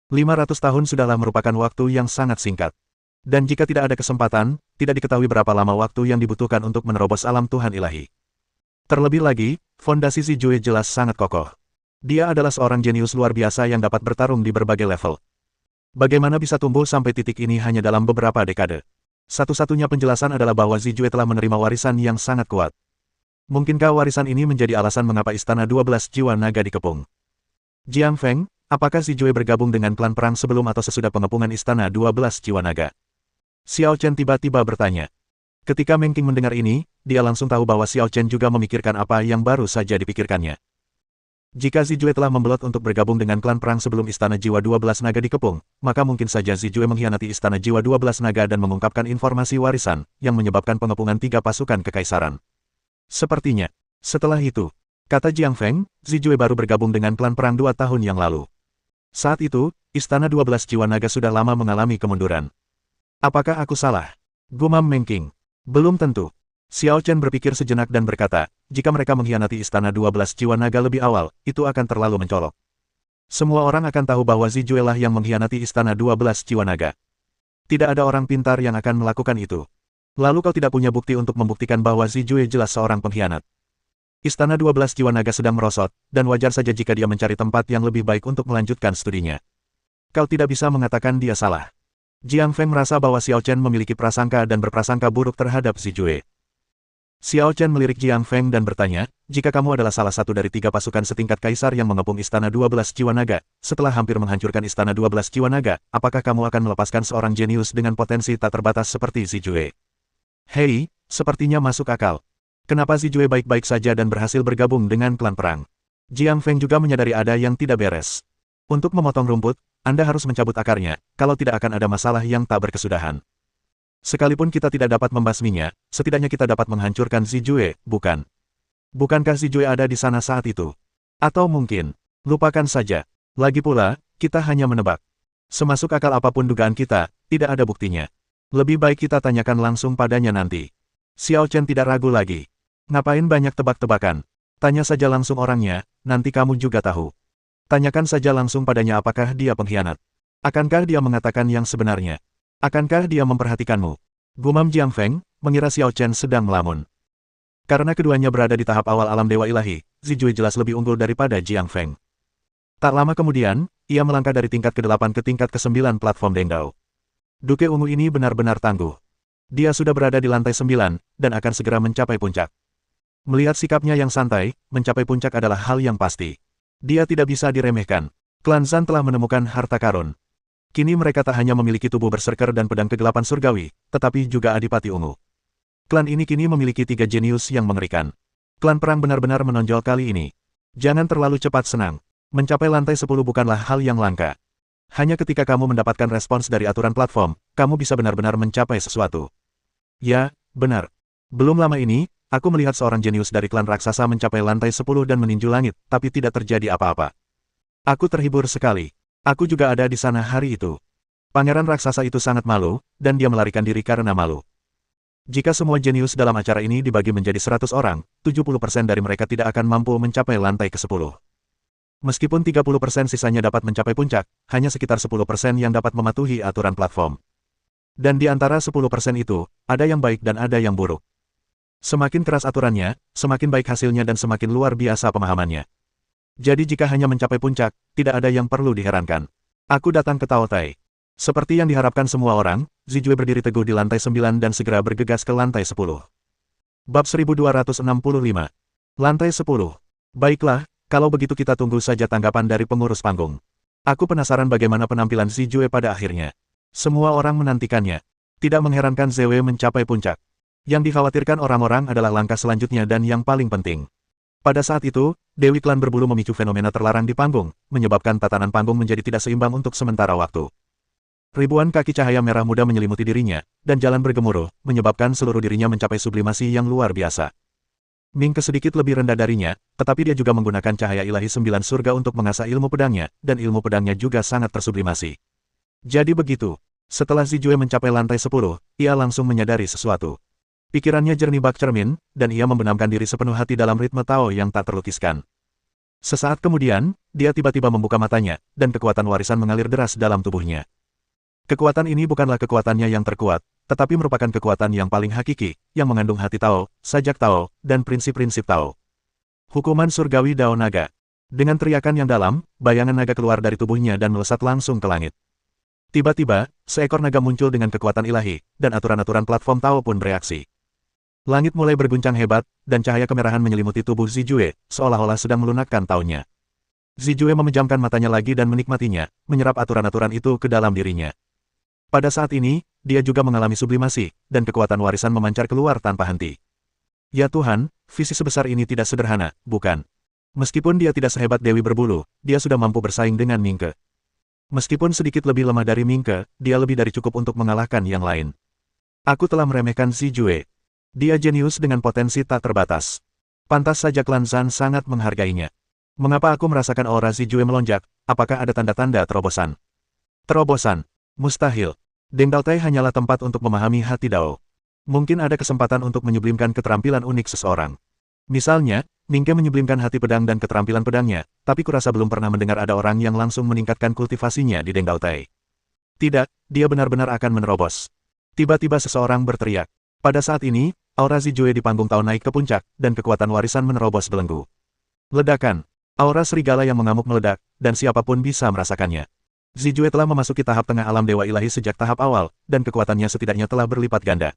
500 tahun sudahlah merupakan waktu yang sangat singkat. Dan jika tidak ada kesempatan, tidak diketahui berapa lama waktu yang dibutuhkan untuk menerobos alam Tuhan ilahi. Terlebih lagi, fondasi Zijue jelas sangat kokoh. Dia adalah seorang jenius luar biasa yang dapat bertarung di berbagai level. Bagaimana bisa tumbuh sampai titik ini hanya dalam beberapa dekade? Satu-satunya penjelasan adalah bahwa Zijue telah menerima warisan yang sangat kuat. Mungkinkah warisan ini menjadi alasan mengapa istana 12 jiwa naga dikepung? Jiang Feng, apakah Zijue bergabung dengan klan perang sebelum atau sesudah pengepungan istana 12 jiwa naga? Xiao Chen tiba-tiba bertanya. Ketika Meng Qing mendengar ini, dia langsung tahu bahwa Xiao Chen juga memikirkan apa yang baru saja dipikirkannya. Jika Zijue telah membelot untuk bergabung dengan klan perang sebelum istana jiwa 12 naga dikepung, maka mungkin saja Zijue mengkhianati istana jiwa 12 naga dan mengungkapkan informasi warisan, yang menyebabkan pengepungan 3 pasukan kekaisaran. Sepertinya. Setelah itu, kata Jiang Feng, Zijue baru bergabung dengan klan perang 2 tahun yang lalu. Saat itu, istana 12 jiwa naga sudah lama mengalami kemunduran. Apakah aku salah? Gumam Meng Qing. Belum tentu. Xiao Chen berpikir sejenak dan berkata, jika mereka mengkhianati istana 12 jiwa naga lebih awal, itu akan terlalu mencolok. Semua orang akan tahu bahwa Zijue lah yang mengkhianati istana 12 jiwa naga. Tidak ada orang pintar yang akan melakukan itu. Lalu kau tidak punya bukti untuk membuktikan bahwa Zijue jelas seorang pengkhianat. Istana 12 jiwa naga sedang merosot, dan wajar saja jika dia mencari tempat yang lebih baik untuk melanjutkan studinya. Kau tidak bisa mengatakan dia salah. Jiang Feng merasa bahwa Xiao Chen memiliki prasangka dan berprasangka buruk terhadap Zijue. Xiao Chen melirik Jiang Feng dan bertanya, jika kamu adalah salah satu dari 3 pasukan setingkat kaisar yang mengepung istana 12 jiwa naga, setelah hampir menghancurkan istana 12 jiwa naga, apakah kamu akan melepaskan seorang jenius dengan potensi tak terbatas seperti Zijue? Hei, sepertinya masuk akal. Kenapa Zijue baik-baik saja dan berhasil bergabung dengan klan perang? Jiang Feng juga menyadari ada yang tidak beres. Untuk memotong rumput, Anda harus mencabut akarnya, kalau tidak akan ada masalah yang tak berkesudahan. Sekalipun kita tidak dapat membasminya, setidaknya kita dapat menghancurkan Zijue, bukan? Bukankah Zijue ada di sana saat itu? Atau mungkin, lupakan saja. Lagi pula, kita hanya menebak. Semasuk akal apapun dugaan kita, tidak ada buktinya. Lebih baik kita tanyakan langsung padanya nanti. Xiao Chen tidak ragu lagi. Ngapain banyak tebak-tebakan? Tanya saja langsung orangnya, nanti kamu juga tahu. Tanyakan saja langsung padanya apakah dia pengkhianat. Akankah dia mengatakan yang sebenarnya? Akankah dia memperhatikanmu? Gumam Jiang Feng, mengira Xiao Chen sedang melamun. Karena keduanya berada di tahap awal alam dewa ilahi, Zijue jelas lebih unggul daripada Jiang Feng. Tak lama kemudian, ia melangkah dari tingkat ke-8 ke tingkat ke-9 platform Dengdao. Duke ungu ini benar-benar tangguh. Dia sudah berada di lantai 9, dan akan segera mencapai puncak. Melihat sikapnya yang santai, mencapai puncak adalah hal yang pasti. Dia tidak bisa diremehkan. Klan Zhan telah menemukan harta karun. Kini mereka tak hanya memiliki tubuh berserker dan pedang kegelapan surgawi, tetapi juga adipati ungu. Klan ini kini memiliki 3 jenius yang mengerikan. Klan perang benar-benar menonjol kali ini. Jangan terlalu cepat senang. Mencapai lantai 10 bukanlah hal yang langka. Hanya ketika kamu mendapatkan respons dari aturan platform, kamu bisa benar-benar mencapai sesuatu. Ya, benar. Belum lama ini, aku melihat seorang jenius dari klan raksasa mencapai lantai 10 dan meninju langit, tapi tidak terjadi apa-apa. Aku terhibur sekali. Aku juga ada di sana hari itu. Pangeran raksasa itu sangat malu, dan dia melarikan diri karena malu. Jika semua jenius dalam acara ini dibagi menjadi 100 orang, 70% dari mereka tidak akan mampu mencapai lantai ke-10. Meskipun 30% sisanya dapat mencapai puncak, hanya sekitar 10% yang dapat mematuhi aturan platform. Dan di antara 10% itu, ada yang baik dan ada yang buruk. Semakin keras aturannya, semakin baik hasilnya dan semakin luar biasa pemahamannya. Jadi jika hanya mencapai puncak, tidak ada yang perlu diherankan. Aku datang ke Taotai. Seperti yang diharapkan semua orang, Zijue berdiri teguh di lantai 9 dan segera bergegas ke lantai 10. Bab 1265. Lantai 10. Baiklah, kalau begitu kita tunggu saja tanggapan dari pengurus panggung. Aku penasaran bagaimana penampilan Zijue pada akhirnya. Semua orang menantikannya. Tidak mengherankan Zwe mencapai puncak. Yang dikhawatirkan orang-orang adalah langkah selanjutnya dan yang paling penting. Pada saat itu, Dewi Klan Berbulu memicu fenomena terlarang di panggung, menyebabkan tatanan panggung menjadi tidak seimbang untuk sementara waktu. Ribuan kaki cahaya merah muda menyelimuti dirinya, dan jalan bergemuruh, menyebabkan seluruh dirinya mencapai sublimasi yang luar biasa. Mingke sedikit lebih rendah darinya, tetapi dia juga menggunakan cahaya ilahi 9 surga untuk mengasah ilmu pedangnya, dan ilmu pedangnya juga sangat tersublimasi. Jadi begitu. Setelah Zijue mencapai lantai 10, ia langsung menyadari sesuatu. Pikirannya jernih bak cermin, dan ia membenamkan diri sepenuh hati dalam ritme Tao yang tak terlukiskan. Sesaat kemudian, dia tiba-tiba membuka matanya, dan kekuatan warisan mengalir deras dalam tubuhnya. Kekuatan ini bukanlah kekuatannya yang terkuat, tetapi merupakan kekuatan yang paling hakiki, yang mengandung hati Tao, sajak Tao, dan prinsip-prinsip Tao. Hukuman surgawi Dao Naga. Dengan teriakan yang dalam, bayangan naga keluar dari tubuhnya dan melesat langsung ke langit. Tiba-tiba, seekor naga muncul dengan kekuatan ilahi, dan aturan-aturan platform Tao pun bereaksi. Langit mulai berguncang hebat, dan cahaya kemerahan menyelimuti tubuh Zijue, seolah-olah sedang melunakkan Tao-nya. Zijue memejamkan matanya lagi dan menikmatinya, menyerap aturan-aturan itu ke dalam dirinya. Pada saat ini, dia juga mengalami sublimasi, dan kekuatan warisan memancar keluar tanpa henti. Ya Tuhan, visi sebesar ini tidak sederhana, bukan? Meskipun dia tidak sehebat Dewi Berbulu, dia sudah mampu bersaing dengan Mingke. Meskipun sedikit lebih lemah dari Mingke, dia lebih dari cukup untuk mengalahkan yang lain. Aku telah meremehkan Zijue. Dia jenius dengan potensi tak terbatas. Pantas saja klan Zan sangat menghargainya. Mengapa aku merasakan aura Zijue melonjak? Apakah ada tanda-tanda terobosan? Terobosan? Mustahil. Deng Daotai hanyalah tempat untuk memahami hati Dao. Mungkin ada kesempatan untuk menyublimkan keterampilan unik seseorang. Misalnya, Mingke menyublimkan hati pedang dan keterampilan pedangnya, tapi kurasa belum pernah mendengar ada orang yang langsung meningkatkan kultivasinya di Deng Daotai. Tidak, dia benar-benar akan menerobos. Tiba-tiba seseorang berteriak. Pada saat ini, aura Zijue di panggung Tao naik ke puncak, dan kekuatan warisan menerobos belenggu. Ledakan. Aura serigala yang mengamuk meledak, dan siapapun bisa merasakannya. Zijue telah memasuki tahap tengah alam Dewa Ilahi sejak tahap awal, dan kekuatannya setidaknya telah berlipat ganda.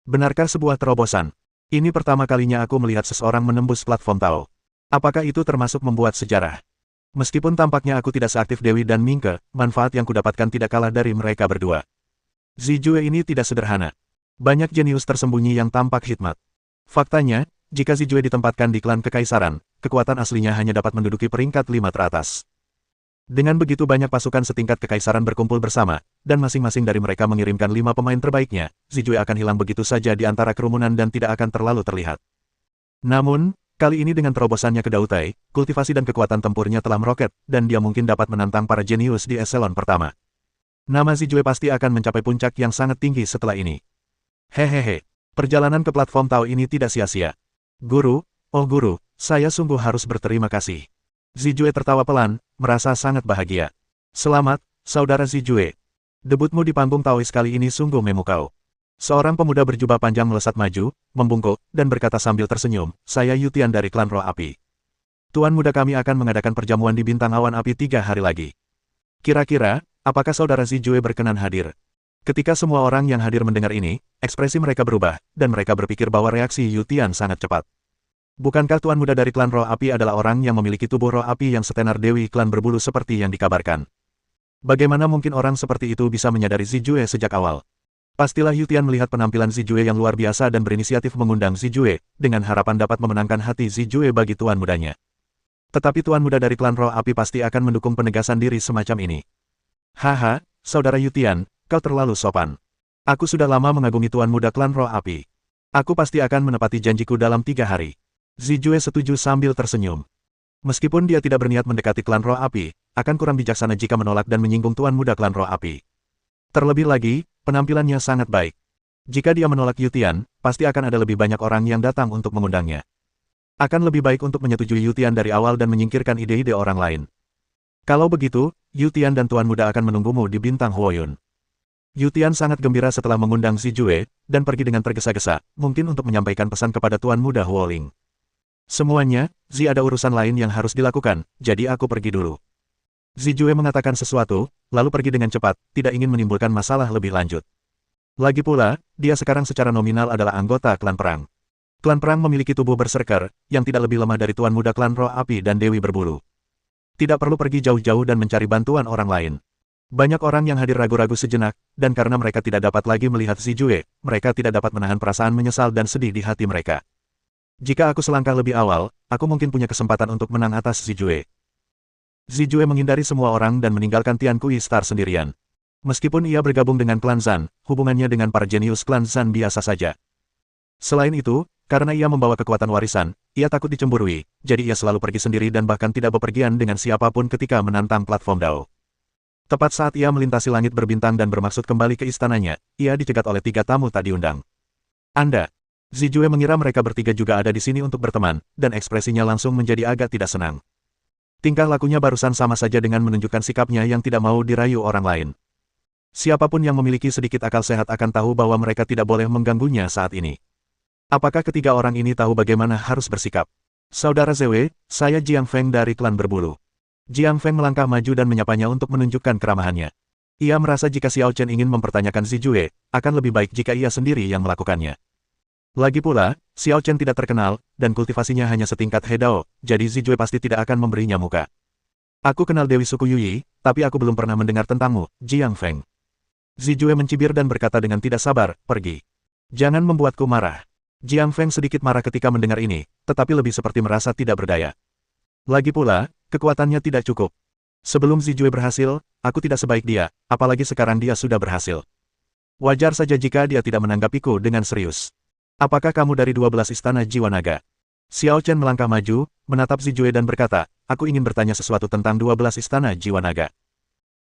Benarkah sebuah terobosan? Ini pertama kalinya aku melihat seseorang menembus platform Tao. Apakah itu termasuk membuat sejarah? Meskipun tampaknya aku tidak seaktif Dewi dan Mingke, manfaat yang kudapatkan tidak kalah dari mereka berdua. Zijue ini tidak sederhana. Banyak jenius tersembunyi yang tampak hikmat. Faktanya, jika Zijue ditempatkan di klan kekaisaran, kekuatan aslinya hanya dapat menduduki peringkat 5 teratas. Dengan begitu banyak pasukan setingkat kekaisaran berkumpul bersama, dan masing-masing dari mereka mengirimkan 5 pemain terbaiknya, Zijue akan hilang begitu saja di antara kerumunan dan tidak akan terlalu terlihat. Namun, kali ini dengan terobosannya ke Daotai, kultivasi dan kekuatan tempurnya telah meroket, dan dia mungkin dapat menantang para jenius di eselon pertama. Nama Zijue pasti akan mencapai puncak yang sangat tinggi setelah ini. Hehehe, perjalanan ke platform Tao ini tidak sia-sia. Guru, oh guru, saya sungguh harus berterima kasih. Zijue tertawa pelan, merasa sangat bahagia. Selamat, saudara Zijue. Debutmu di panggung Taois kali ini sungguh memukau. Seorang pemuda berjubah panjang melesat maju, membungkuk, dan berkata sambil tersenyum, saya Yutian dari klan Roh Api. Tuan muda kami akan mengadakan perjamuan di Bintang Awan Api 3 hari lagi. Kira-kira, apakah saudara Zijue berkenan hadir? Ketika semua orang yang hadir mendengar ini, ekspresi mereka berubah, dan mereka berpikir bahwa reaksi Yutian sangat cepat. Bukankah Tuan Muda dari klan Roh Api adalah orang yang memiliki tubuh Roh Api yang setenar Dewi klan berbulu seperti yang dikabarkan? Bagaimana mungkin orang seperti itu bisa menyadari Zijue sejak awal? Pastilah Yutian melihat penampilan Zijue yang luar biasa dan berinisiatif mengundang Zijue, dengan harapan dapat memenangkan hati Zijue bagi Tuan Mudanya. Tetapi Tuan Muda dari klan Roh Api pasti akan mendukung penegasan diri semacam ini. Haha, saudara Yutian, kau terlalu sopan. Aku sudah lama mengagumi Tuan Muda klan Roh Api. Aku pasti akan menepati janjiku dalam 3 hari. Zijue setuju sambil tersenyum. Meskipun dia tidak berniat mendekati klan Roh Api, akan kurang bijaksana jika menolak dan menyinggung Tuan Muda klan Roh Api. Terlebih lagi, penampilannya sangat baik. Jika dia menolak Yutian, pasti akan ada lebih banyak orang yang datang untuk mengundangnya. Akan lebih baik untuk menyetujui Yutian dari awal dan menyingkirkan ide-ide orang lain. Kalau begitu, Yutian dan Tuan Muda akan menunggumu di Bintang Huoyun. Yutian sangat gembira setelah mengundang Zijue, dan pergi dengan tergesa-gesa, mungkin untuk menyampaikan pesan kepada Tuan Muda Huoling. Semuanya, Zi ada urusan lain yang harus dilakukan, jadi aku pergi dulu. Zijue mengatakan sesuatu, lalu pergi dengan cepat, tidak ingin menimbulkan masalah lebih lanjut. Lagi pula, dia sekarang secara nominal adalah anggota klan perang. Klan perang memiliki tubuh berserker, yang tidak lebih lemah dari Tuan Muda klan Roh Api dan Dewi Berbulu. Tidak perlu pergi jauh-jauh dan mencari bantuan orang lain. Banyak orang yang hadir ragu-ragu sejenak, dan karena mereka tidak dapat lagi melihat Zijue, mereka tidak dapat menahan perasaan menyesal dan sedih di hati mereka. Jika aku selangkah lebih awal, aku mungkin punya kesempatan untuk menang atas Zijue. Zijue menghindari semua orang dan meninggalkan Tian Kui Star sendirian. Meskipun ia bergabung dengan klan Zan, hubungannya dengan para jenius klan Zan biasa saja. Selain itu, karena ia membawa kekuatan warisan, ia takut dicemburui, jadi ia selalu pergi sendiri dan bahkan tidak bepergian dengan siapapun ketika menantang platform Dao. Tepat saat ia melintasi langit berbintang dan bermaksud kembali ke istananya, ia dicegat oleh 3 tamu tak diundang. Anda. Zijue mengira mereka bertiga juga ada di sini untuk berteman, dan ekspresinya langsung menjadi agak tidak senang. Tingkah lakunya barusan sama saja dengan menunjukkan sikapnya yang tidak mau dirayu orang lain. Siapapun yang memiliki sedikit akal sehat akan tahu bahwa mereka tidak boleh mengganggunya saat ini. Apakah ketiga orang ini tahu bagaimana harus bersikap? Saudara Zwe, saya Jiang Feng dari klan berbulu. Jiang Feng melangkah maju dan menyapanya untuk menunjukkan keramahannya. Ia merasa jika Xiao Chen ingin mempertanyakan Zijue, akan lebih baik jika ia sendiri yang melakukannya. Lagi pula, Xiao Chen tidak terkenal, dan kultivasinya hanya setingkat He Dao, jadi Zijue pasti tidak akan memberinya muka. Aku kenal Dewi suku Yuyi, tapi aku belum pernah mendengar tentangmu, Jiang Feng. Zijue mencibir dan berkata dengan tidak sabar, pergi. Jangan membuatku marah. Jiang Feng sedikit marah ketika mendengar ini, tetapi lebih seperti merasa tidak berdaya. Lagi pula, kekuatannya tidak cukup. Sebelum Zijue berhasil, aku tidak sebaik dia, apalagi sekarang dia sudah berhasil. Wajar saja jika dia tidak menanggapiku dengan serius. Apakah kamu dari 12 istana jiwa naga? Xiao Chen melangkah maju, menatap Zijue dan berkata, aku ingin bertanya sesuatu tentang 12 istana jiwa naga.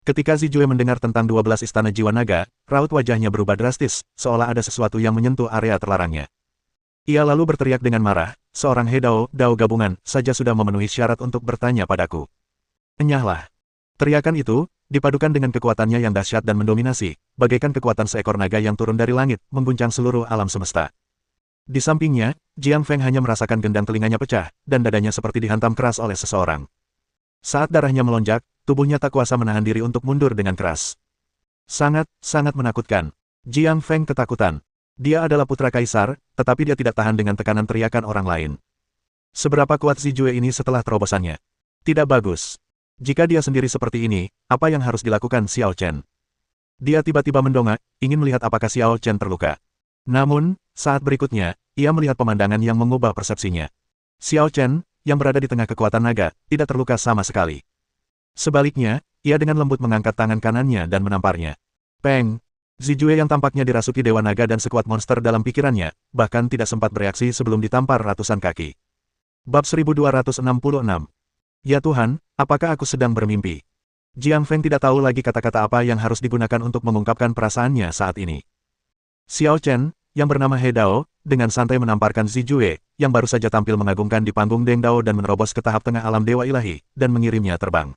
Ketika Zijue mendengar tentang 12 istana jiwa naga, raut wajahnya berubah drastis, seolah ada sesuatu yang menyentuh area terlarangnya. Ia lalu berteriak dengan marah, seorang He Dao gabungan, saja sudah memenuhi syarat untuk bertanya padaku. Enyahlah. Teriakan itu, dipadukan dengan kekuatannya yang dahsyat dan mendominasi, bagaikan kekuatan seekor naga yang turun dari langit, mengguncang seluruh alam semesta. Di sampingnya, Jiang Feng hanya merasakan gendang telinganya pecah, dan dadanya seperti dihantam keras oleh seseorang. Saat darahnya melonjak, tubuhnya tak kuasa menahan diri untuk mundur dengan keras. Sangat menakutkan. Jiang Feng ketakutan. Dia adalah putra kaisar, tetapi dia tidak tahan dengan tekanan teriakan orang lain. Seberapa kuat Zijue ini setelah terobosannya? Tidak bagus. Jika dia sendiri seperti ini, apa yang harus dilakukan Xiao Chen? Dia tiba-tiba mendongak, ingin melihat apakah Xiao Chen terluka. Namun, saat berikutnya, ia melihat pemandangan yang mengubah persepsinya. Xiao Chen, yang berada di tengah kekuatan naga, tidak terluka sama sekali. Sebaliknya, ia dengan lembut mengangkat tangan kanannya dan menamparnya. Peng! Zijue yang tampaknya dirasuki Dewa Naga dan sekuat monster dalam pikirannya, bahkan tidak sempat bereaksi sebelum ditampar ratusan kaki. Bab 1266. Ya Tuhan, apakah aku sedang bermimpi? Jiang Feng tidak tahu lagi kata-kata apa yang harus digunakan untuk mengungkapkan perasaannya saat ini. Xiao Chen, yang bernama He Dao, dengan santai menamparkan Zijue, yang baru saja tampil mengagumkan di panggung Deng Dao dan menerobos ke tahap tengah alam Dewa Ilahi, dan mengirimnya terbang.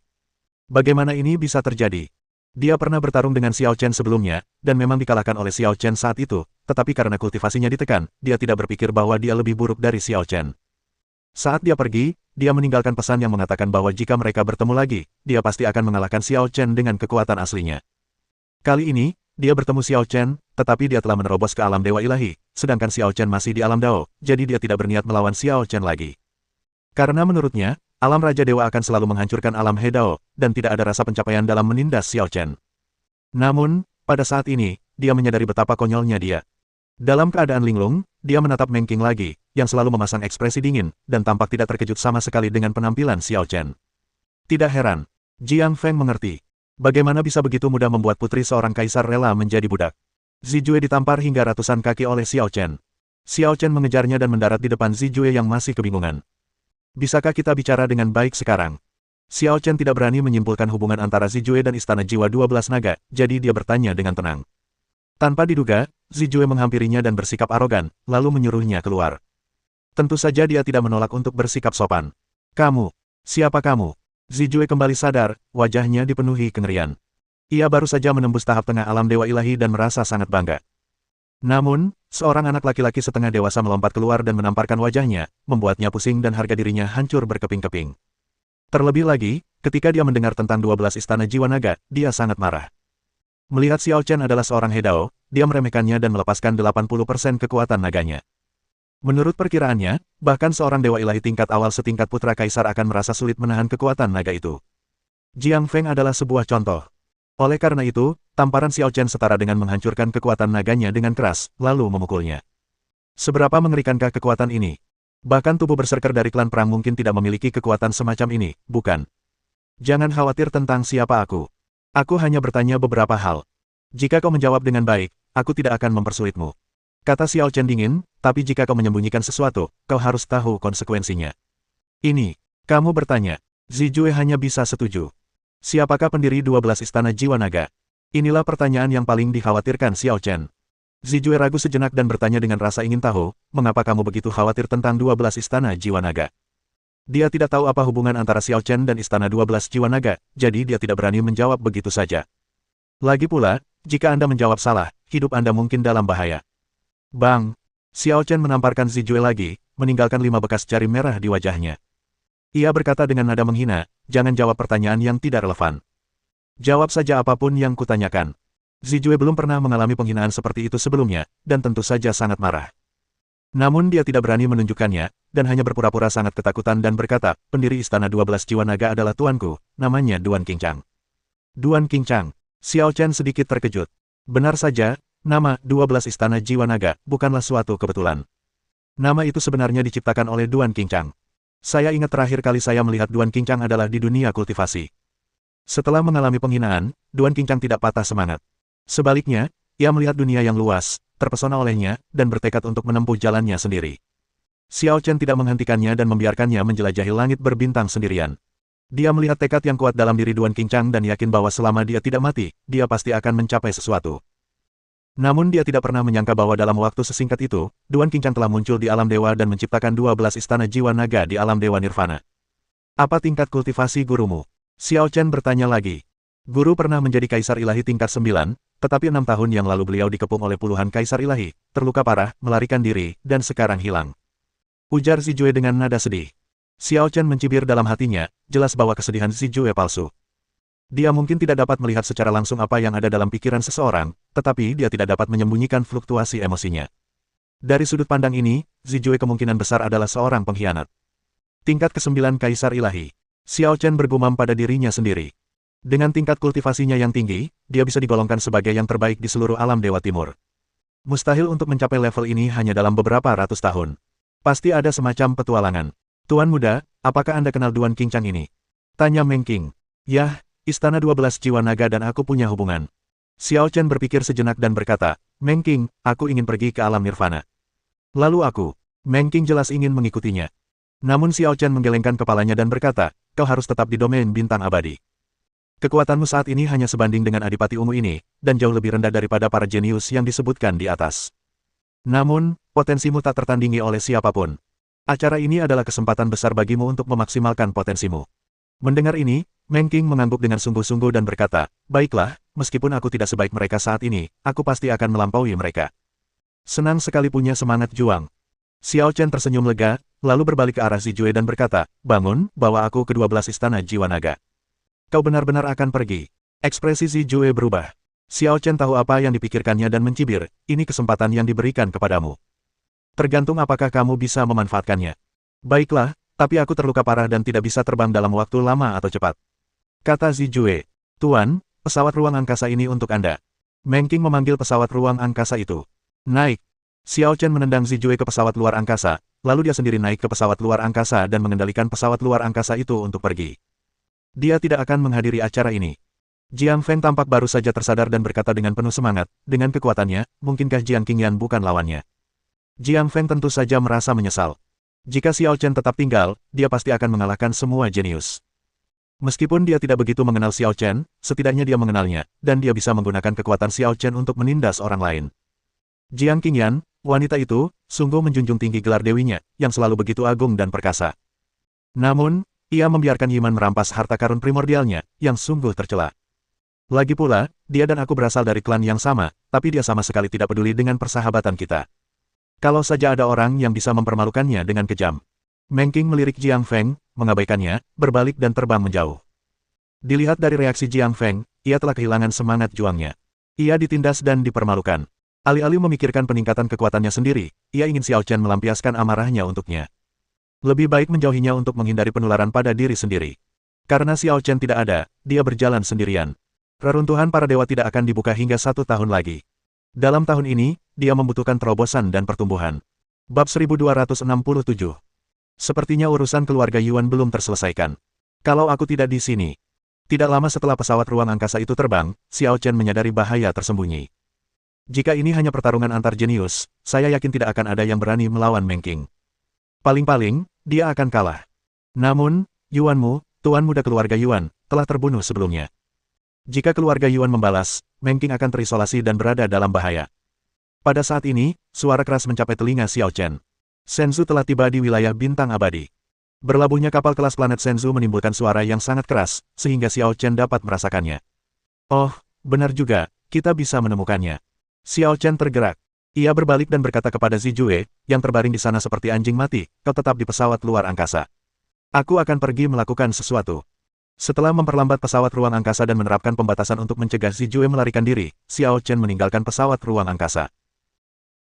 Bagaimana ini bisa terjadi? Dia pernah bertarung dengan Xiao Chen sebelumnya, dan memang dikalahkan oleh Xiao Chen saat itu, tetapi karena kultivasinya ditekan, dia tidak berpikir bahwa dia lebih buruk dari Xiao Chen. Saat dia pergi, dia meninggalkan pesan yang mengatakan bahwa jika mereka bertemu lagi, dia pasti akan mengalahkan Xiao Chen dengan kekuatan aslinya. Kali ini, dia bertemu Xiao Chen, tetapi dia telah menerobos ke alam Dewa Ilahi, sedangkan Xiao Chen masih di alam Dao, jadi dia tidak berniat melawan Xiao Chen lagi. Karena menurutnya, alam Raja Dewa akan selalu menghancurkan alam He Dao, dan tidak ada rasa pencapaian dalam menindas Xiao Chen. Namun, pada saat ini, dia menyadari betapa konyolnya dia. Dalam keadaan linglung, dia menatap Meng Qing lagi, yang selalu memasang ekspresi dingin, dan tampak tidak terkejut sama sekali dengan penampilan Xiao Chen. Tidak heran, Jiang Feng mengerti. Bagaimana bisa begitu mudah membuat putri seorang kaisar rela menjadi budak. Zijue ditampar hingga ratusan kaki oleh Xiao Chen. Xiao Chen mengejarnya dan mendarat di depan Zijue yang masih kebingungan. Bisakah kita bicara dengan baik sekarang? Xiao Chen tidak berani menyimpulkan hubungan antara Zijue dan Istana Jiwa 12 Naga, jadi dia bertanya dengan tenang. Tanpa diduga, Zijue menghampirinya dan bersikap arogan, lalu menyuruhnya keluar. Tentu saja dia tidak menolak untuk bersikap sopan. Kamu, siapa kamu? Zijue kembali sadar, wajahnya dipenuhi kengerian. Ia baru saja menembus tahap tengah alam Dewa Ilahi dan merasa sangat bangga. Namun, seorang anak laki-laki setengah dewasa melompat keluar dan menamparkan wajahnya, membuatnya pusing dan harga dirinya hancur berkeping-keping. Terlebih lagi, ketika dia mendengar tentang 12 istana jiwa naga, dia sangat marah. Melihat Xiao Chen adalah seorang He Dao, dia meremehkannya dan melepaskan 80% kekuatan naganya. Menurut perkiraannya, bahkan seorang dewa ilahi tingkat awal setingkat putra kaisar akan merasa sulit menahan kekuatan naga itu. Jiang Feng adalah sebuah contoh. Oleh karena itu, tamparan Xiao Chen setara dengan menghancurkan kekuatan naganya dengan keras, lalu memukulnya. Seberapa mengerikankah kekuatan ini? Bahkan tubuh berserker dari klan perang mungkin tidak memiliki kekuatan semacam ini, bukan? Jangan khawatir tentang siapa aku. Aku hanya bertanya beberapa hal. Jika kau menjawab dengan baik, aku tidak akan mempersulitmu. Kata Xiao Chen dingin, tapi jika kau menyembunyikan sesuatu, kau harus tahu konsekuensinya. Ini, kamu bertanya. Zijue hanya bisa setuju. Siapakah pendiri 12 istana jiwa naga? Inilah pertanyaan yang paling dikhawatirkan Xiao Chen. Zijue ragu sejenak dan bertanya dengan rasa ingin tahu, mengapa kamu begitu khawatir tentang 12 istana jiwa naga? Dia tidak tahu apa hubungan antara Xiao Chen dan istana 12 jiwa naga, jadi dia tidak berani menjawab begitu saja. Lagi pula, jika Anda menjawab salah, hidup Anda mungkin dalam bahaya. Bang! Xiao Chen menamparkan Zijue lagi, meninggalkan 5 bekas jari merah di wajahnya. Ia berkata dengan nada menghina, jangan jawab pertanyaan yang tidak relevan. Jawab saja apapun yang kutanyakan. Zijue belum pernah mengalami penghinaan seperti itu sebelumnya, dan tentu saja sangat marah. Namun dia tidak berani menunjukkannya, dan hanya berpura-pura sangat ketakutan dan berkata, pendiri istana 12 jiwa naga adalah tuanku, namanya Duan Qingchang. Duan Qingchang. Xiao Chen sedikit terkejut. Benar saja, nama 12 istana jiwa naga bukanlah suatu kebetulan. Nama itu sebenarnya diciptakan oleh Duan Qingchang. Saya ingat terakhir kali saya melihat Duan Qingchang adalah di dunia kultivasi. Setelah mengalami penghinaan, Duan Qingchang tidak patah semangat. Sebaliknya, ia melihat dunia yang luas, terpesona olehnya, dan bertekad untuk menempuh jalannya sendiri. Xiao Chen tidak menghentikannya dan membiarkannya menjelajahi langit berbintang sendirian. Dia melihat tekad yang kuat dalam diri Duan Qingchang dan yakin bahwa selama dia tidak mati, dia pasti akan mencapai sesuatu. Namun dia tidak pernah menyangka bahwa dalam waktu sesingkat itu, Duan Qingchang telah muncul di alam dewa dan menciptakan 12 istana jiwa naga di alam dewa nirvana. Apa tingkat kultivasi gurumu? Xiao Chen bertanya lagi. Guru pernah menjadi kaisar ilahi tingkat 9, tetapi 6 tahun yang lalu beliau dikepung oleh puluhan kaisar ilahi, terluka parah, melarikan diri, dan sekarang hilang. Ujar Zijue dengan nada sedih. Xiao Chen mencibir dalam hatinya, jelas bahwa kesedihan Zijue palsu. Dia mungkin tidak dapat melihat secara langsung apa yang ada dalam pikiran seseorang, tetapi dia tidak dapat menyembunyikan fluktuasi emosinya. Dari sudut pandang ini, Zijue kemungkinan besar adalah seorang pengkhianat. Tingkat ke-9 Kaisar Ilahi. Xiao Chen bergumam pada dirinya sendiri. Dengan tingkat kultivasinya yang tinggi, dia bisa digolongkan sebagai yang terbaik di seluruh alam Dewa Timur. Mustahil untuk mencapai level ini hanya dalam beberapa ratus tahun. Pasti ada semacam petualangan. Tuan muda, apakah Anda kenal Duan Qingchang ini? Tanya Meng Qing. Yah, Istana 12 jiwa naga dan aku punya hubungan. Xiao Chen berpikir sejenak dan berkata, Meng Qing, aku ingin pergi ke alam nirvana. Lalu aku. Meng Qing jelas ingin mengikutinya. Namun Xiao Chen menggelengkan kepalanya dan berkata, kau harus tetap di domain bintang abadi. Kekuatanmu saat ini hanya sebanding dengan adipati ungu ini, dan jauh lebih rendah daripada para jenius yang disebutkan di atas. Namun, potensimu tak tertandingi oleh siapapun. Acara ini adalah kesempatan besar bagimu untuk memaksimalkan potensimu. Mendengar ini, Meng Qing mengangguk dengan sungguh-sungguh dan berkata, baiklah, meskipun aku tidak sebaik mereka saat ini, aku pasti akan melampaui mereka. Senang sekali punya semangat juang. Xiao Chen tersenyum lega, lalu berbalik ke arah Zijue dan berkata, bangun, bawa aku ke 12 istana jiwa naga. Kau benar-benar akan pergi. Ekspresi Zijue berubah. Xiao Chen tahu apa yang dipikirkannya dan mencibir, ini kesempatan yang diberikan kepadamu. Tergantung apakah kamu bisa memanfaatkannya. Baiklah, tapi aku terluka parah dan tidak bisa terbang dalam waktu lama atau cepat. Kata Zijue, Tuan, pesawat ruang angkasa ini untuk Anda. Meng Qing memanggil pesawat ruang angkasa itu. Naik. Xiao Chen menendang Zijue ke pesawat luar angkasa, lalu dia sendiri naik ke pesawat luar angkasa dan mengendalikan pesawat luar angkasa itu untuk pergi. Dia tidak akan menghadiri acara ini. Jiang Feng tampak baru saja tersadar dan berkata dengan penuh semangat, dengan kekuatannya, mungkinkah Jiang Qingyan bukan lawannya? Jiang Feng tentu saja merasa menyesal. Jika Xiao Chen tetap tinggal, dia pasti akan mengalahkan semua jenius. Meskipun dia tidak begitu mengenal Xiao Chen, setidaknya dia mengenalnya, dan dia bisa menggunakan kekuatan Xiao Chen untuk menindas orang lain. Jiang Qingyan, wanita itu, sungguh menjunjung tinggi gelar dewinya, yang selalu begitu agung dan perkasa. Namun, ia membiarkan Yiman merampas harta karun primordialnya, yang sungguh tercela. Lagi pula, dia dan aku berasal dari klan yang sama, tapi dia sama sekali tidak peduli dengan persahabatan kita. Kalau saja ada orang yang bisa mempermalukannya dengan kejam. Meng Qing melirik Jiang Feng, mengabaikannya, berbalik dan terbang menjauh. Dilihat dari reaksi Jiang Feng, ia telah kehilangan semangat juangnya. Ia ditindas dan dipermalukan. Alih-alih memikirkan peningkatan kekuatannya sendiri, ia ingin Xiao Chen melampiaskan amarahnya untuknya. Lebih baik menjauhinya untuk menghindari penularan pada diri sendiri. Karena Xiao Chen tidak ada, dia berjalan sendirian. Reruntuhan para dewa tidak akan dibuka hingga 1 tahun lagi. Dalam tahun ini, dia membutuhkan terobosan dan pertumbuhan. Bab 1267. Sepertinya urusan keluarga Yuan belum terselesaikan. Kalau aku tidak di sini. Tidak lama setelah pesawat ruang angkasa itu terbang, Xiao Chen menyadari bahaya tersembunyi. Jika ini hanya pertarungan antar jenius, saya yakin tidak akan ada yang berani melawan Meng Qing. Paling-paling, dia akan kalah. Namun, Yuanmu, tuan muda keluarga Yuan, telah terbunuh sebelumnya. Jika keluarga Yuan membalas, Meng Qing akan terisolasi dan berada dalam bahaya. Pada saat ini, suara keras mencapai telinga Xiao Chen. Shenzhou telah tiba di wilayah bintang abadi. Berlabuhnya kapal kelas planet Shenzhou menimbulkan suara yang sangat keras, sehingga Xiao Chen dapat merasakannya. Oh, benar juga, kita bisa menemukannya. Xiao Chen tergerak. Ia berbalik dan berkata kepada Zijue, yang terbaring di sana seperti anjing mati, kau tetap di pesawat luar angkasa. Aku akan pergi melakukan sesuatu. Setelah memperlambat pesawat ruang angkasa dan menerapkan pembatasan untuk mencegah Zijue melarikan diri, Xiao Chen meninggalkan pesawat ruang angkasa.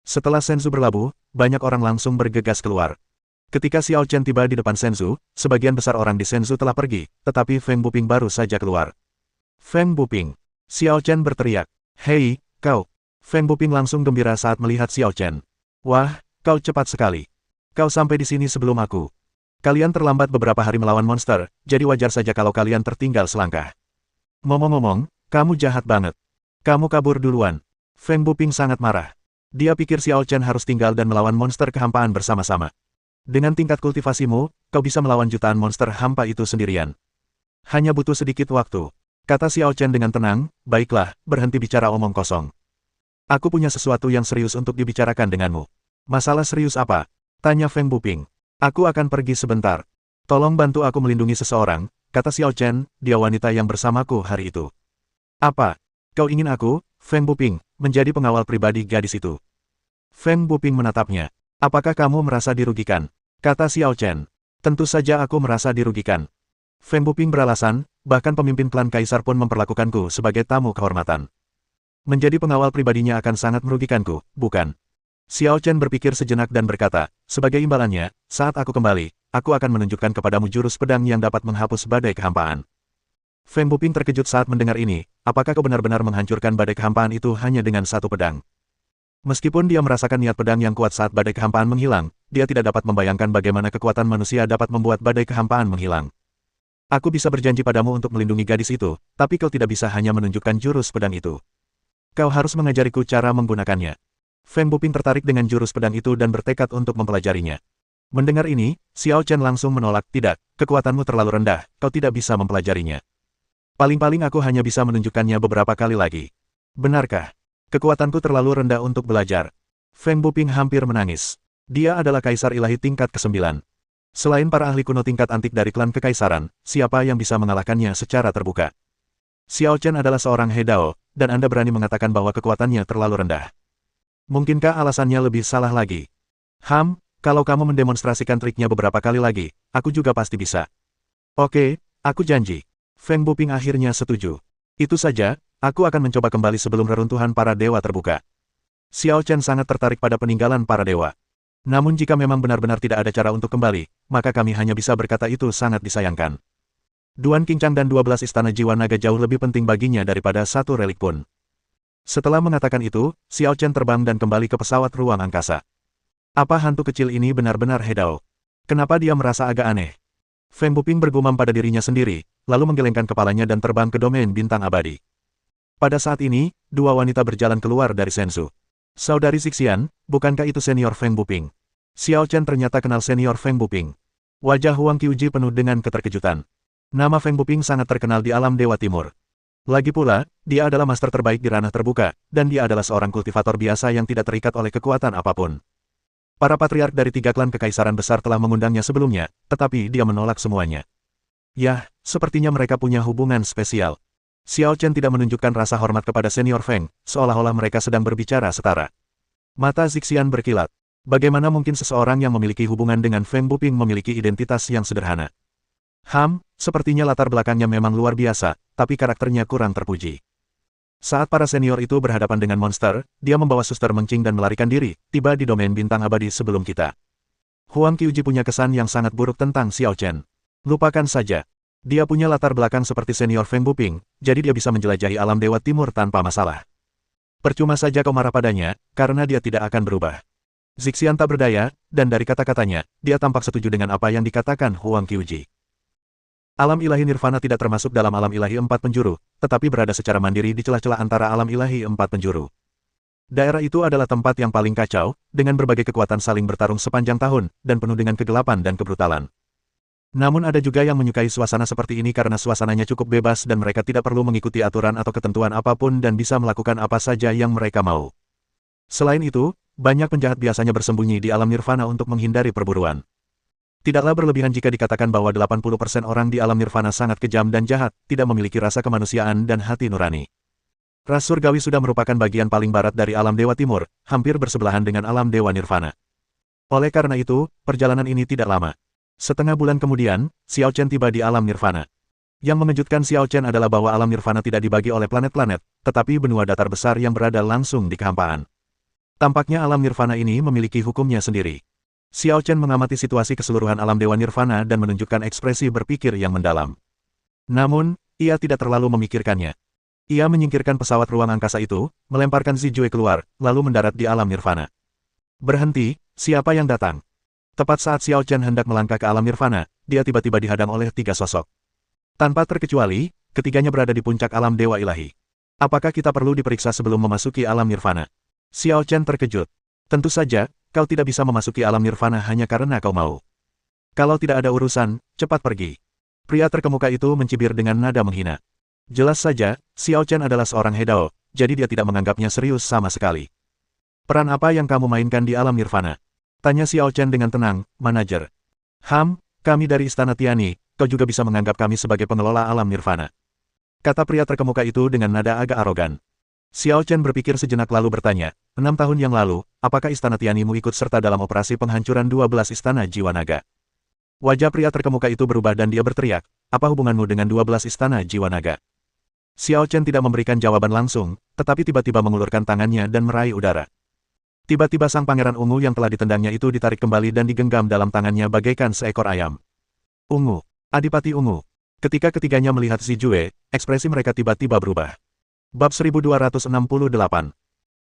Setelah Shenzhou berlabuh, banyak orang langsung bergegas keluar. Ketika Xiao Chen tiba di depan Shenzhou, sebagian besar orang di Shenzhou telah pergi, tetapi Feng Buping baru saja keluar. Feng Buping. Xiao Chen berteriak. Hei, kau. Feng Buping langsung gembira saat melihat Xiao Chen. Wah, kau cepat sekali. Kau sampai di sini sebelum aku. Kalian terlambat beberapa hari melawan monster, jadi wajar saja kalau kalian tertinggal selangkah. Ngomong-ngomong, kamu jahat banget. Kamu kabur duluan. Feng Buping sangat marah. Dia pikir Xiao Chen harus tinggal dan melawan monster kehampaan bersama-sama. Dengan tingkat kultivasimu, kau bisa melawan jutaan monster hampa itu sendirian. Hanya butuh sedikit waktu. Kata Xiao Chen dengan tenang, baiklah, berhenti bicara omong kosong. Aku punya sesuatu yang serius untuk dibicarakan denganmu. Masalah serius apa? Tanya Feng Buping. Aku akan pergi sebentar. Tolong bantu aku melindungi seseorang, kata Xiao Chen, dia wanita yang bersamaku hari itu. Apa? Kau ingin aku, Feng Buping, menjadi pengawal pribadi gadis itu? Feng Buping menatapnya. Apakah kamu merasa dirugikan? Kata Xiao Chen. Tentu saja aku merasa dirugikan. Feng Buping beralasan, bahkan pemimpin klan kaisar pun memperlakukanku sebagai tamu kehormatan. Menjadi pengawal pribadinya akan sangat merugikanku, bukan? Xiao Chen berpikir sejenak dan berkata, sebagai imbalannya, saat aku kembali, aku akan menunjukkan kepadamu jurus pedang yang dapat menghapus badai kehampaan. Feng Buping terkejut saat mendengar ini, apakah kau benar-benar menghancurkan badai kehampaan itu hanya dengan satu pedang? Meskipun dia merasakan niat pedang yang kuat saat badai kehampaan menghilang, dia tidak dapat membayangkan bagaimana kekuatan manusia dapat membuat badai kehampaan menghilang. Aku bisa berjanji padamu untuk melindungi gadis itu, tapi kau tidak bisa hanya menunjukkan jurus pedang itu. Kau harus mengajariku cara menggunakannya. Feng Buping tertarik dengan jurus pedang itu dan bertekad untuk mempelajarinya. Mendengar ini, Xiao Chen langsung menolak, tidak, kekuatanmu terlalu rendah, kau tidak bisa mempelajarinya. Paling-paling aku hanya bisa menunjukkannya beberapa kali lagi. Benarkah? Kekuatanku terlalu rendah untuk belajar. Feng Buping hampir menangis. Dia adalah kaisar ilahi tingkat ke-9. Selain para ahli kuno tingkat antik dari klan kekaisaran, siapa yang bisa mengalahkannya secara terbuka? Xiao Chen adalah seorang Hedao, dan Anda berani mengatakan bahwa kekuatannya terlalu rendah. Mungkinkah alasannya lebih salah lagi? Kalau kamu mendemonstrasikan triknya beberapa kali lagi, aku juga pasti bisa. Oke, aku janji. Feng Buping akhirnya setuju. Itu saja, aku akan mencoba kembali sebelum reruntuhan para dewa terbuka. Xiao Chen sangat tertarik pada peninggalan para dewa. Namun jika memang benar-benar tidak ada cara untuk kembali, maka kami hanya bisa berkata itu sangat disayangkan. Duan Qincang dan 12 istana jiwa naga jauh lebih penting baginya daripada satu relik pun. Setelah mengatakan itu, Xiao Chen terbang dan kembali ke pesawat ruang angkasa. Apa hantu kecil ini benar-benar Hedao? Kenapa dia merasa agak aneh? Feng Buping bergumam pada dirinya sendiri, lalu menggelengkan kepalanya dan terbang ke domain bintang abadi. Pada saat ini, dua wanita berjalan keluar dari Shenzhou. Saudari Zixian, bukankah itu senior Feng Buping? Xiao Chen ternyata kenal senior Feng Buping. Wajah Huang Qiuji penuh dengan keterkejutan. Nama Feng Buping sangat terkenal di alam Dewa Timur. Lagi pula, dia adalah master terbaik di ranah terbuka, dan dia adalah seorang kultivator biasa yang tidak terikat oleh kekuatan apapun. Para patriark dari 3 klan kekaisaran besar telah mengundangnya sebelumnya, tetapi dia menolak semuanya. Yah, sepertinya mereka punya hubungan spesial. Xiao Chen tidak menunjukkan rasa hormat kepada senior Feng, seolah-olah mereka sedang berbicara setara. Mata Zixian berkilat. Bagaimana mungkin seseorang yang memiliki hubungan dengan Feng Buping memiliki identitas yang sederhana? Sepertinya latar belakangnya memang luar biasa, tapi karakternya kurang terpuji. Saat para senior itu berhadapan dengan monster, dia membawa suster Mengqing dan melarikan diri, tiba di domain bintang abadi sebelum kita. Huang Qiuji punya kesan yang sangat buruk tentang Xiao Chen. Lupakan saja. Dia punya latar belakang seperti senior Feng Buping, jadi dia bisa menjelajahi alam Dewa Timur tanpa masalah. Percuma saja kau marah padanya, karena dia tidak akan berubah. Zixian tak berdaya, dan dari kata-katanya, dia tampak setuju dengan apa yang dikatakan Huang Qiuji. Alam ilahi nirvana tidak termasuk dalam alam ilahi empat penjuru, tetapi berada secara mandiri di celah-celah antara alam ilahi empat penjuru. Daerah itu adalah tempat yang paling kacau, dengan berbagai kekuatan saling bertarung sepanjang tahun, dan penuh dengan kegelapan dan kebrutalan. Namun ada juga yang menyukai suasana seperti ini karena suasananya cukup bebas dan mereka tidak perlu mengikuti aturan atau ketentuan apapun dan bisa melakukan apa saja yang mereka mau. Selain itu, banyak penjahat biasanya bersembunyi di alam nirvana untuk menghindari perburuan. Tidaklah berlebihan jika dikatakan bahwa 80% orang di alam nirvana sangat kejam dan jahat, tidak memiliki rasa kemanusiaan dan hati nurani. Ras surgawi sudah merupakan bagian paling barat dari alam Dewa Timur, hampir bersebelahan dengan alam Dewa Nirvana. Oleh karena itu, perjalanan ini tidak lama. Setengah bulan kemudian, Xiao Chen tiba di alam nirvana. Yang mengejutkan Xiao Chen adalah bahwa alam nirvana tidak dibagi oleh planet-planet, tetapi benua datar besar yang berada langsung di kehampaan. Tampaknya alam nirvana ini memiliki hukumnya sendiri. Xiao Chen mengamati situasi keseluruhan alam Dewa Nirvana dan menunjukkan ekspresi berpikir yang mendalam. Namun, ia tidak terlalu memikirkannya. Ia menyingkirkan pesawat ruang angkasa itu, melemparkan Zijue keluar, lalu mendarat di alam nirvana. Berhenti, siapa yang datang? Tepat saat Xiao Chen hendak melangkah ke alam nirvana, dia tiba-tiba dihadang oleh tiga sosok. Tanpa terkecuali, ketiganya berada di puncak alam Dewa Ilahi. Apakah kita perlu diperiksa sebelum memasuki alam nirvana? Xiao Chen terkejut. Tentu saja, kau tidak bisa memasuki alam nirvana hanya karena kau mau. Kalau tidak ada urusan, cepat pergi. Pria terkemuka itu mencibir dengan nada menghina. Jelas saja, Xiao Chen adalah seorang Hedao, jadi dia tidak menganggapnya serius sama sekali. Peran apa yang kamu mainkan di alam nirvana? Tanya Xiao Chen dengan tenang, manajer. Kami dari Istana Tiani, kau juga bisa menganggap kami sebagai pengelola alam nirvana. Kata pria terkemuka itu dengan nada agak arogan. Xiao Chen berpikir sejenak lalu bertanya, 6 tahun yang lalu, apakah Istana Tianimu ikut serta dalam operasi penghancuran 12 istana jiwa naga? Wajah pria terkemuka itu berubah dan dia berteriak, apa hubunganmu dengan 12 istana jiwa naga? Xiao Chen tidak memberikan jawaban langsung, tetapi tiba-tiba mengulurkan tangannya dan meraih udara. Tiba-tiba sang pangeran ungu yang telah ditendangnya itu ditarik kembali dan digenggam dalam tangannya bagaikan seekor ayam. Ungu, Adipati Ungu. Ketika ketiganya melihat Zijue, ekspresi mereka tiba-tiba berubah. Bab 1268.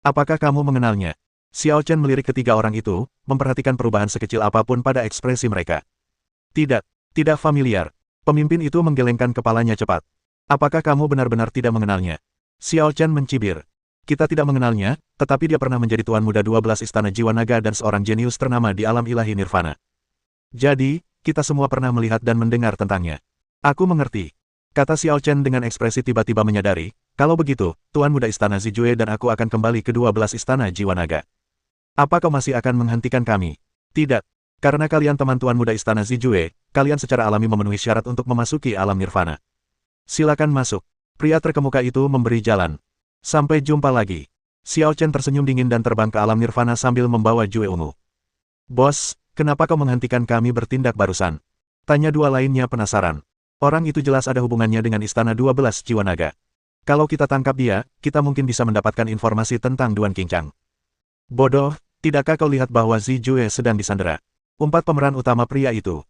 Apakah kamu mengenalnya? Xiao Chen melirik ketiga orang itu, memperhatikan perubahan sekecil apapun pada ekspresi mereka. Tidak familiar. Pemimpin itu menggelengkan kepalanya cepat. Apakah kamu benar-benar tidak mengenalnya? Xiao Chen mencibir. Kita tidak mengenalnya, tetapi dia pernah menjadi Tuan Muda 12 Istana Jiwa Naga dan seorang jenius ternama di alam ilahi nirvana. Jadi, kita semua pernah melihat dan mendengar tentangnya. Aku mengerti. Kata Xiao Chen dengan ekspresi tiba-tiba menyadari, kalau begitu, Tuan Muda Istana Zijue dan aku akan kembali ke 12 Istana Jiwa Naga. Apa kau masih akan menghentikan kami? Tidak. Karena kalian teman Tuan Muda Istana Zijue, kalian secara alami memenuhi syarat untuk memasuki alam nirvana. Silakan masuk. Pria terkemuka itu memberi jalan. Sampai jumpa lagi. Xiao Chen tersenyum dingin dan terbang ke alam nirvana sambil membawa Jue ungu. Bos, kenapa kau menghentikan kami bertindak barusan? Tanya dua lainnya penasaran. Orang itu jelas ada hubungannya dengan Istana 12 Jiwa Naga. Kalau kita tangkap dia, kita mungkin bisa mendapatkan informasi tentang Duan Qingchang. Bodoh, tidakkah kau lihat bahwa Zijue sedang disandera? Umpat pemeran utama pria itu.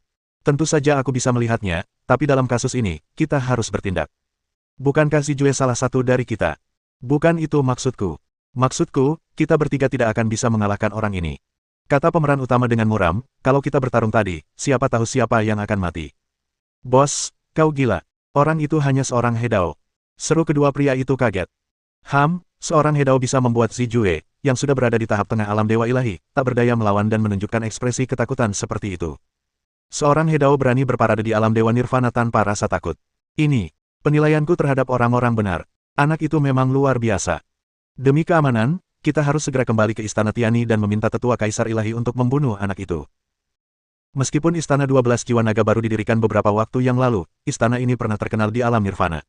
Tentu saja aku bisa melihatnya, tapi dalam kasus ini, kita harus bertindak. Bukankah Zijue salah satu dari kita? Bukan itu maksudku. Maksudku, kita bertiga tidak akan bisa mengalahkan orang ini. Kata pemeran utama dengan muram, kalau kita bertarung tadi, siapa tahu siapa yang akan mati. Bos, kau gila. Orang itu hanya seorang Hedao. Seru kedua pria itu kaget. Seorang Hedao bisa membuat Zijue, yang sudah berada di tahap tengah alam Dewa Ilahi, tak berdaya melawan dan menunjukkan ekspresi ketakutan seperti itu. Seorang Hedao berani berparade di alam Dewa Nirvana tanpa rasa takut. Ini, penilaianku terhadap orang-orang benar. Anak itu memang luar biasa. Demi keamanan, kita harus segera kembali ke Istana Tiani dan meminta tetua Kaisar Ilahi untuk membunuh anak itu. Meskipun Istana 12 Jiwa Naga baru didirikan beberapa waktu yang lalu, istana ini pernah terkenal di alam nirvana.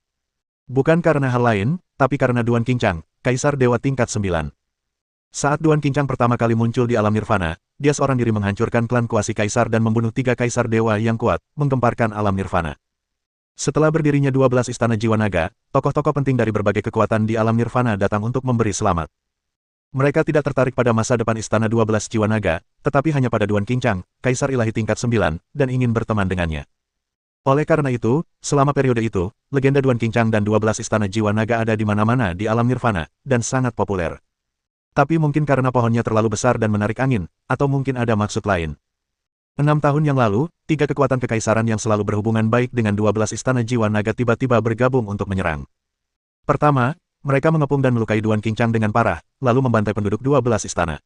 Bukan karena hal lain, tapi karena Duan Qingchang, Kaisar Dewa tingkat 9. Saat Duan Qingchang pertama kali muncul di alam nirvana, dia seorang diri menghancurkan klan kuasi kaisar dan membunuh 3 kaisar dewa yang kuat, menggemparkan alam nirvana. Setelah berdirinya 12 istana jiwa naga, tokoh-tokoh penting dari berbagai kekuatan di alam nirvana datang untuk memberi selamat. Mereka tidak tertarik pada masa depan istana 12 jiwa naga, tetapi hanya pada Duan Qingchang, kaisar ilahi tingkat 9, dan ingin berteman dengannya. Oleh karena itu, selama periode itu, legenda Duan Qingchang dan 12 istana jiwa naga ada di mana-mana di alam nirvana, dan sangat populer. Tapi mungkin karena pohonnya terlalu besar dan menarik angin, atau mungkin ada maksud lain. 6 tahun yang lalu, 3 kekuatan kekaisaran yang selalu berhubungan baik dengan 12 istana jiwa naga tiba-tiba bergabung untuk menyerang. Pertama, mereka mengepung dan melukai Duan Qingchang dengan parah, lalu membantai penduduk 12 istana.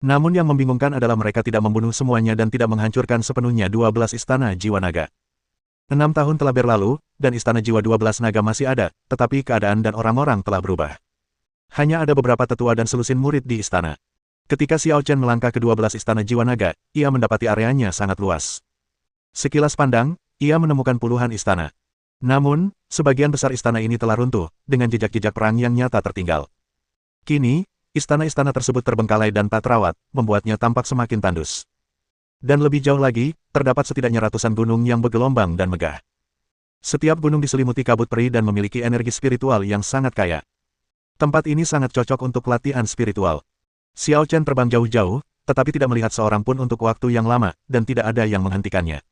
Namun yang membingungkan adalah mereka tidak membunuh semuanya dan tidak menghancurkan sepenuhnya 12 istana jiwa naga. 6 tahun telah berlalu, dan istana jiwa 12 naga masih ada, tetapi keadaan dan orang-orang telah berubah. Hanya ada beberapa tetua dan selusin murid di istana. Ketika Xiao Chen melangkah ke 12 istana jiwa naga, ia mendapati areanya sangat luas. Sekilas pandang, ia menemukan puluhan istana. Namun, sebagian besar istana ini telah runtuh, dengan jejak-jejak perang yang nyata tertinggal. Kini, istana-istana tersebut terbengkalai dan tak terawat, membuatnya tampak semakin tandus. Dan lebih jauh lagi, terdapat setidaknya ratusan gunung yang bergelombang dan megah. Setiap gunung diselimuti kabut peri dan memiliki energi spiritual yang sangat kaya. Tempat ini sangat cocok untuk latihan spiritual. Xiao Chen terbang jauh-jauh, tetapi tidak melihat seorang pun untuk waktu yang lama, dan tidak ada yang menghentikannya.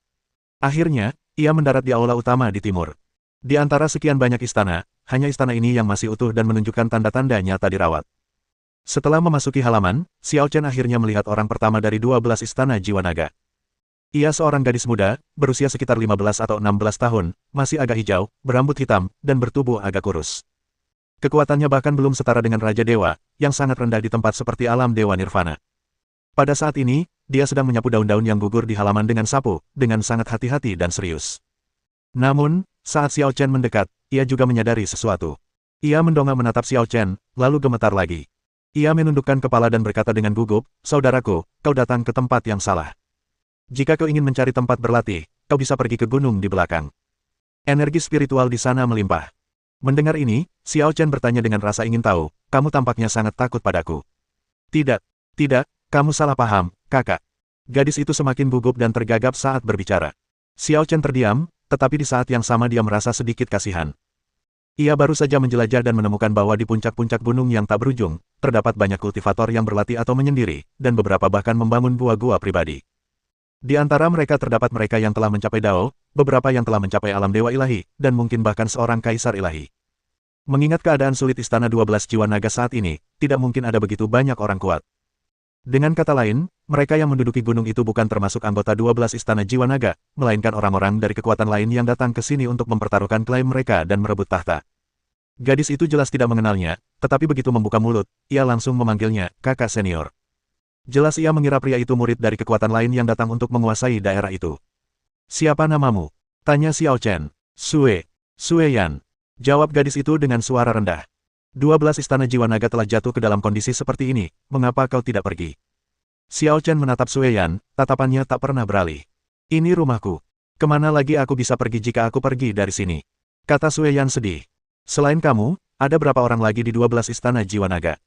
Akhirnya, ia mendarat di aula utama di timur. Di antara sekian banyak istana, hanya istana ini yang masih utuh dan menunjukkan tanda-tanda nyata dirawat. Setelah memasuki halaman, Xiao Chen akhirnya melihat orang pertama dari 12 istana jiwa naga. Ia seorang gadis muda, berusia sekitar 15 atau 16 tahun, masih agak hijau, berambut hitam, dan bertubuh agak kurus. Kekuatannya bahkan belum setara dengan Raja Dewa, yang sangat rendah di tempat seperti alam Dewa Nirvana. Pada saat ini, dia sedang menyapu daun-daun yang gugur di halaman dengan sapu, dengan sangat hati-hati dan serius. Namun, saat Xiao Chen mendekat, ia juga menyadari sesuatu. Ia mendongak menatap Xiao Chen, lalu gemetar lagi. Ia menundukkan kepala dan berkata dengan gugup, "Saudaraku, kau datang ke tempat yang salah. Jika kau ingin mencari tempat berlatih, kau bisa pergi ke gunung di belakang. Energi spiritual di sana melimpah." Mendengar ini, Xiao Chen bertanya dengan rasa ingin tahu, "Kamu tampaknya sangat takut padaku." "Tidak, tidak. Kamu salah paham, kakak." Gadis itu semakin gugup dan tergagap saat berbicara. Xiao Chen terdiam, tetapi di saat yang sama dia merasa sedikit kasihan. Ia baru saja menjelajah dan menemukan bahwa di puncak-puncak gunung yang tak berujung, terdapat banyak kultivator yang berlatih atau menyendiri, dan beberapa bahkan membangun gua-gua pribadi. Di antara mereka terdapat mereka yang telah mencapai Dao, beberapa yang telah mencapai alam dewa ilahi, dan mungkin bahkan seorang kaisar ilahi. Mengingat keadaan sulit istana 12 jiwa naga saat ini, tidak mungkin ada begitu banyak orang kuat. Dengan kata lain, mereka yang menduduki gunung itu bukan termasuk anggota 12 istana jiwa naga, melainkan orang-orang dari kekuatan lain yang datang ke sini untuk mempertaruhkan klaim mereka dan merebut tahta. Gadis itu jelas tidak mengenalnya, tetapi begitu membuka mulut, ia langsung memanggilnya, "Kakak senior." Jelas ia mengira pria itu murid dari kekuatan lain yang datang untuk menguasai daerah itu. "Siapa namamu?" tanya Xiao Chen. Sue Yan." Jawab gadis itu dengan suara rendah. 12 istana jiwa naga telah jatuh ke dalam kondisi seperti ini, mengapa kau tidak pergi? Xiao Chen menatap Sue Yan, tatapannya tak pernah beralih. "Ini rumahku. Kemana lagi aku bisa pergi jika aku pergi dari sini?" kata Sue Yan sedih. "Selain kamu, ada berapa orang lagi di 12 istana jiwa naga?"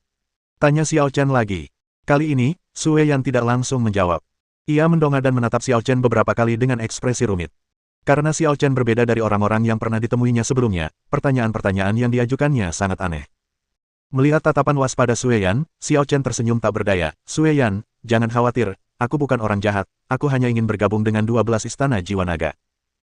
tanya Xiao Chen lagi. Kali ini, Sue Yan tidak langsung menjawab. Ia mendongak dan menatap Xiao Chen beberapa kali dengan ekspresi rumit. Karena Xiao Chen berbeda dari orang-orang yang pernah ditemuinya sebelumnya, pertanyaan-pertanyaan yang diajukannya sangat aneh. Melihat tatapan waspada Sue Yan, Xiao Chen tersenyum tak berdaya. "Sue Yan, jangan khawatir, aku bukan orang jahat, aku hanya ingin bergabung dengan 12 istana jiwa naga."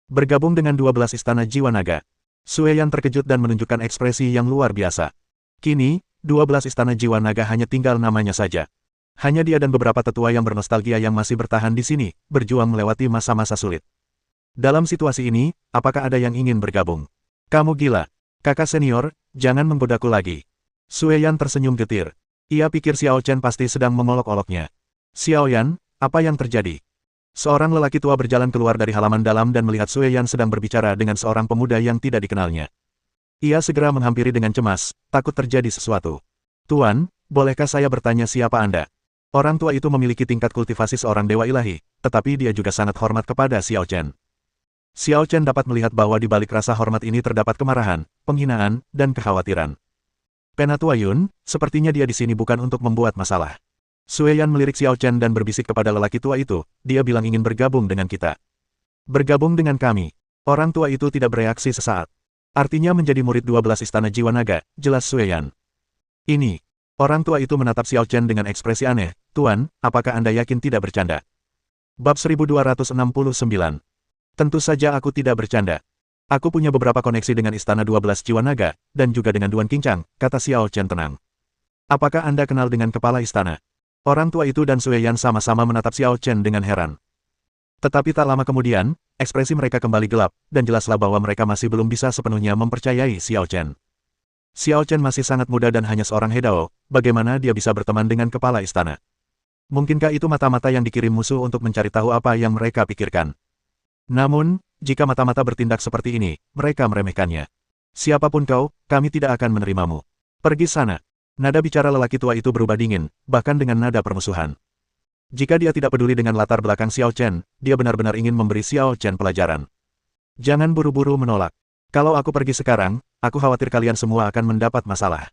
Bergabung dengan 12 istana jiwa naga. Sue Yan terkejut dan menunjukkan ekspresi yang luar biasa. Kini, 12 istana jiwa naga hanya tinggal namanya saja. Hanya dia dan beberapa tetua yang bernostalgia yang masih bertahan di sini, berjuang melewati masa-masa sulit. Dalam situasi ini, apakah ada yang ingin bergabung? "Kamu gila. Kakak senior, jangan menggodaku lagi." Sue Yan tersenyum getir. Ia pikir Xiao Chen pasti sedang mengolok-oloknya. "Xiao Yan, apa yang terjadi?" Seorang lelaki tua berjalan keluar dari halaman dalam dan melihat Sue Yan sedang berbicara dengan seorang pemuda yang tidak dikenalnya. Ia segera menghampiri dengan cemas, takut terjadi sesuatu. "Tuan, bolehkah saya bertanya siapa Anda?" Orang tua itu memiliki tingkat kultivasi seorang dewa ilahi, tetapi dia juga sangat hormat kepada Xiao Chen. Xiao Chen dapat melihat bahwa di balik rasa hormat ini terdapat kemarahan, penghinaan, dan kekhawatiran. "Penatua Yun, sepertinya dia di sini bukan untuk membuat masalah." Sue Yan melirik Xiao Chen dan berbisik kepada lelaki tua itu, dia bilang ingin bergabung dengan kita. "Bergabung dengan kami?" Orang tua itu tidak bereaksi sesaat. Artinya menjadi murid 12 Istana Jiwa Naga, jelas Sue Yan. Ini. Orang tua itu menatap Xiao Chen dengan ekspresi aneh. Tuan, apakah Anda yakin tidak bercanda? Bab 1269. Tentu saja aku tidak bercanda. Aku punya beberapa koneksi dengan Istana 12 Jiwa Naga, dan juga dengan Duan Qincang, kata Xiao Chen tenang. Apakah Anda kenal dengan kepala istana? Orang tua itu dan Sue Yan sama-sama menatap Xiao Chen dengan heran. Tetapi tak lama kemudian, ekspresi mereka kembali gelap, dan jelaslah bahwa mereka masih belum bisa sepenuhnya mempercayai Xiao Chen. Xiao Chen masih sangat muda dan hanya seorang Hedao, bagaimana dia bisa berteman dengan kepala istana? Mungkinkah itu mata-mata yang dikirim musuh untuk mencari tahu apa yang mereka pikirkan? Namun, jika mata-mata bertindak seperti ini, mereka meremehkannya. Siapapun kau, kami tidak akan menerimamu. Pergi sana. Nada bicara lelaki tua itu berubah dingin, bahkan dengan nada permusuhan. Jika dia tidak peduli dengan latar belakang Xiao Chen, dia benar-benar ingin memberi Xiao Chen pelajaran. Jangan buru-buru menolak. Kalau aku pergi sekarang, aku khawatir kalian semua akan mendapat masalah.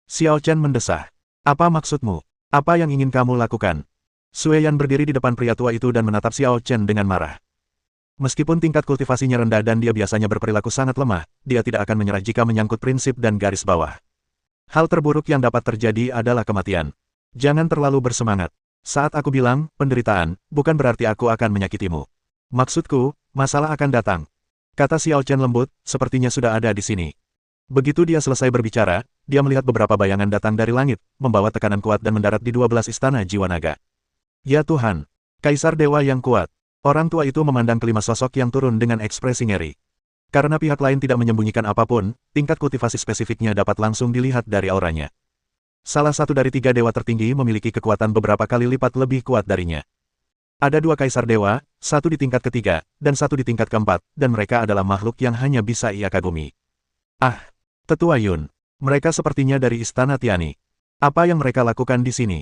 Xiao Chen mendesah. Apa maksudmu? Apa yang ingin kamu lakukan? Sue Yan berdiri di depan pria tua itu dan menatap Xiao Chen dengan marah. Meskipun tingkat kultivasinya rendah dan dia biasanya berperilaku sangat lemah, dia tidak akan menyerah jika menyangkut prinsip dan garis bawah. Hal terburuk yang dapat terjadi adalah kematian. Jangan terlalu bersemangat. Saat aku bilang, penderitaan, bukan berarti aku akan menyakitimu. Maksudku, masalah akan datang. Kata Xiao Chen lembut, sepertinya sudah ada di sini. Begitu dia selesai berbicara, dia melihat beberapa bayangan datang dari langit, membawa tekanan kuat dan mendarat di 12 Istana Jiwa Naga. Ya Tuhan! Kaisar Dewa yang kuat! Orang tua itu memandang kelima sosok yang turun dengan ekspresi ngeri. Karena pihak lain tidak menyembunyikan apapun, tingkat kultivasi spesifiknya dapat langsung dilihat dari auranya. Salah satu dari 3 dewa tertinggi memiliki kekuatan beberapa kali lipat lebih kuat darinya. Ada 2 kaisar dewa, 1 di tingkat ketiga, dan 1 di tingkat keempat, dan mereka adalah makhluk yang hanya bisa ia kagumi. Ah, Tetua Yun. Mereka sepertinya dari Istana Tiani. Apa yang mereka lakukan di sini?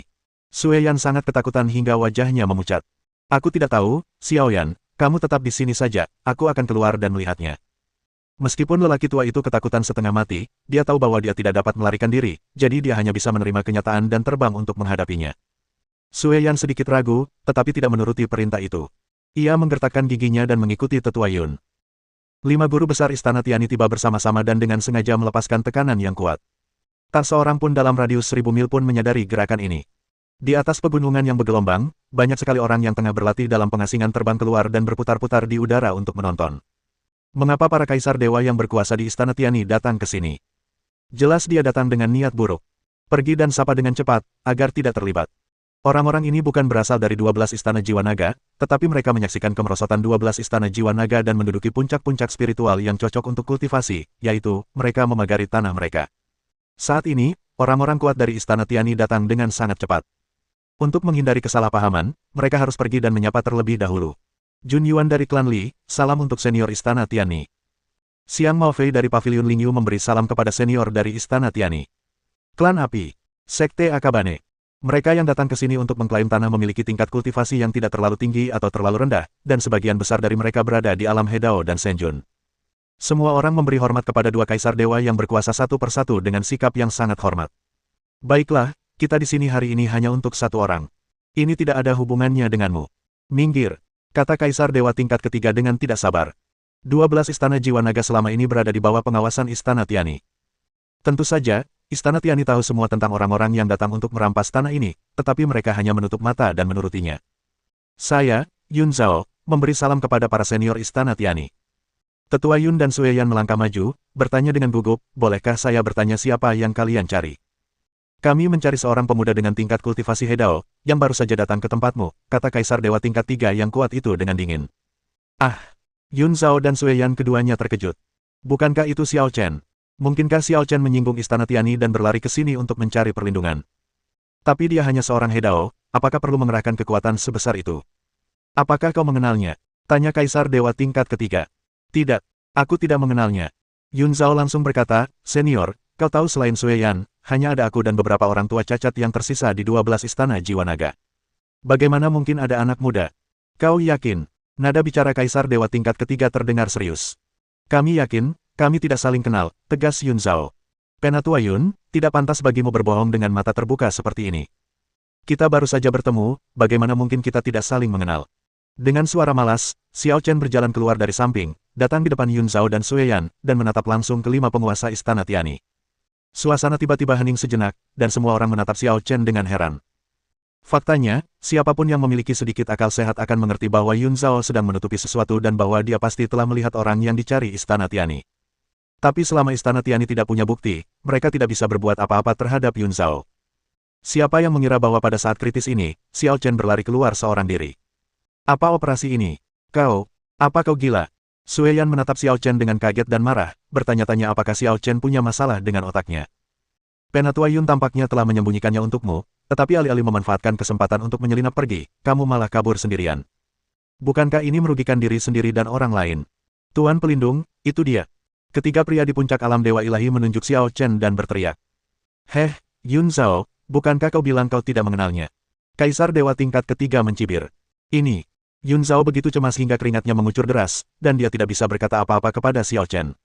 Sue Yan sangat ketakutan hingga wajahnya memucat. Aku tidak tahu, Xiao Yan, kamu tetap di sini saja, aku akan keluar dan melihatnya. Meskipun lelaki tua itu ketakutan setengah mati, dia tahu bahwa dia tidak dapat melarikan diri, jadi dia hanya bisa menerima kenyataan dan terbang untuk menghadapinya. Sue Yan sedikit ragu, tetapi tidak menuruti perintah itu. Ia menggertakkan giginya dan mengikuti Tetua Yun. 5 guru besar Istana Tiani tiba bersama-sama dan dengan sengaja melepaskan tekanan yang kuat. Tak seorang pun dalam radius 1000 mil pun menyadari gerakan ini. Di atas pegunungan yang bergelombang, banyak sekali orang yang tengah berlatih dalam pengasingan terbang keluar dan berputar-putar di udara untuk menonton. Mengapa para kaisar dewa yang berkuasa di Istana Tiani datang ke sini? Jelas dia datang dengan niat buruk. Pergi dan sapa dengan cepat, agar tidak terlibat. Orang-orang ini bukan berasal dari 12 Istana Jiwa Naga, tetapi mereka menyaksikan kemerosotan 12 Istana Jiwa Naga dan menduduki puncak-puncak spiritual yang cocok untuk kultivasi, yaitu, mereka memagari tanah mereka. Saat ini, orang-orang kuat dari Istana Tiani datang dengan sangat cepat. Untuk menghindari kesalahpahaman, mereka harus pergi dan menyapa terlebih dahulu. Jun Yuan dari klan Li, salam untuk senior Istana Tiani. Xiang Maofei dari Pavilion Lingyu memberi salam kepada senior dari Istana Tiani. Klan Api, Sekte Akabane. Mereka yang datang ke sini untuk mengklaim tanah memiliki tingkat kultivasi yang tidak terlalu tinggi atau terlalu rendah, dan sebagian besar dari mereka berada di alam Hedao dan Senjun. Semua orang memberi hormat kepada 2 kaisar dewa yang berkuasa satu persatu dengan sikap yang sangat hormat. Baiklah, kita di sini hari ini hanya untuk 1 orang. Ini tidak ada hubungannya denganmu. Minggir, kata kaisar dewa tingkat ketiga dengan tidak sabar. 12 Istana Jiwa Naga selama ini berada di bawah pengawasan Istana Tiani. Tentu saja, Istana Tiani tahu semua tentang orang-orang yang datang untuk merampas tanah ini, tetapi mereka hanya menutup mata dan menurutinya. Saya, Yun Zhao, memberi salam kepada para senior Istana Tiani. Tetua Yun dan Sue Yan melangkah maju, bertanya dengan gugup, bolehkah saya bertanya siapa yang kalian cari? Kami mencari seorang pemuda dengan tingkat kultivasi Hedao, yang baru saja datang ke tempatmu, kata kaisar dewa tingkat 3 yang kuat itu dengan dingin. Ah! Yun Zhao dan Sue Yan keduanya terkejut. Bukankah itu Xiao Chen? Mungkinkah Xiao Chen menyinggung Istana Tiani dan berlari ke sini untuk mencari perlindungan? Tapi dia hanya seorang Hedao, apakah perlu mengerahkan kekuatan sebesar itu? Apakah kau mengenalnya? Tanya kaisar dewa tingkat ketiga. Tidak, aku tidak mengenalnya. Yun Zhao langsung berkata, senior, kau tahu selain Sue Yan, hanya ada aku dan beberapa orang tua cacat yang tersisa di 12 Istana Jiwa Naga. Bagaimana mungkin ada anak muda? Kau yakin? Nada bicara kaisar dewa tingkat ketiga terdengar serius. Kami yakin, kami tidak saling kenal, tegas Yun Zhao. Penatua Yun, tidak pantas bagimu berbohong dengan mata terbuka seperti ini. Kita baru saja bertemu, bagaimana mungkin kita tidak saling mengenal? Dengan suara malas, Xiao Chen berjalan keluar dari samping, datang di depan Yun Zhao dan Sue Yan, dan menatap langsung kelima penguasa Istana Tiani. Suasana tiba-tiba hening sejenak, dan semua orang menatap Xiao Chen dengan heran. Faktanya, siapapun yang memiliki sedikit akal sehat akan mengerti bahwa Yun Zhao sedang menutupi sesuatu dan bahwa dia pasti telah melihat orang yang dicari Istana Tiani. Tapi selama Istana Tiani tidak punya bukti, mereka tidak bisa berbuat apa-apa terhadap Yun Zhao. Siapa yang mengira bahwa pada saat kritis ini, Xiao Chen berlari keluar seorang diri? Apa operasi ini? Apa kau gila? Sue Yan menatap Xiao Chen dengan kaget dan marah, bertanya-tanya apakah Xiao Chen punya masalah dengan otaknya. Penatua Yun tampaknya telah menyembunyikannya untukmu, tetapi alih-alih memanfaatkan kesempatan untuk menyelinap pergi, kamu malah kabur sendirian. Bukankah ini merugikan diri sendiri dan orang lain? Tuan Pelindung, itu dia. Ketiga pria di puncak alam Dewa Ilahi menunjuk Xiao Chen dan berteriak. Heh, Yun Zhao, bukankah kau bilang kau tidak mengenalnya? Kaisar Dewa tingkat ketiga mencibir. Ini. Yun Zhao begitu cemas hingga keringatnya mengucur deras, dan dia tidak bisa berkata apa-apa kepada Xiao Chen.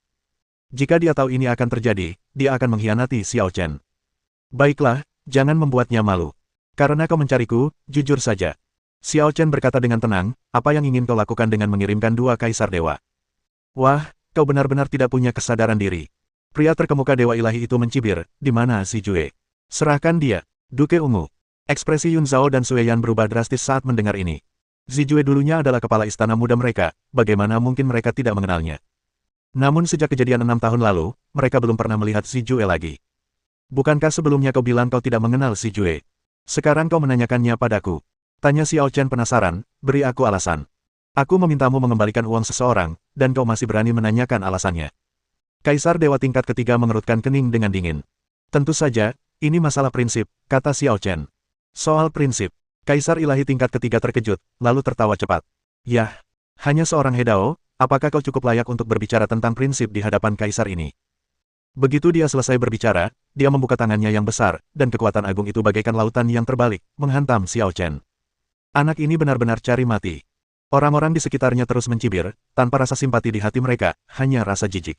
Jika dia tahu ini akan terjadi, dia akan mengkhianati Xiao Chen. Baiklah, jangan membuatnya malu. Karena kau mencariku, jujur saja. Xiao Chen berkata dengan tenang, apa yang ingin kau lakukan dengan mengirimkan dua Kaisar Dewa? Wah, kau benar-benar tidak punya kesadaran diri. Pria terkemuka Dewa Ilahi itu mencibir, di mana si Jue? Serahkan dia. Duke Ungu. Ekspresi Yun Zhao dan Sue Yan berubah drastis saat mendengar ini. Zijue dulunya adalah kepala istana muda mereka, bagaimana mungkin mereka tidak mengenalnya? Namun sejak kejadian 6 tahun lalu, mereka belum pernah melihat Zijue lagi. Bukankah sebelumnya kau bilang kau tidak mengenal Zijue? Sekarang kau menanyakannya padaku. Tanya Xiao Chen penasaran, beri aku alasan. Aku memintamu mengembalikan uang seseorang, dan kau masih berani menanyakan alasannya. Kaisar Dewa tingkat ketiga mengerutkan kening dengan dingin. Tentu saja, ini masalah prinsip, kata Xiao Chen. Soal prinsip. Kaisar Ilahi tingkat ketiga terkejut, lalu tertawa cepat. Yah, hanya seorang Hedao, apakah kau cukup layak untuk berbicara tentang prinsip di hadapan Kaisar ini? Begitu dia selesai berbicara, dia membuka tangannya yang besar, dan kekuatan agung itu bagaikan lautan yang terbalik, menghantam Xiao Chen. Anak ini benar-benar cari mati. Orang-orang di sekitarnya terus mencibir, tanpa rasa simpati di hati mereka, hanya rasa jijik.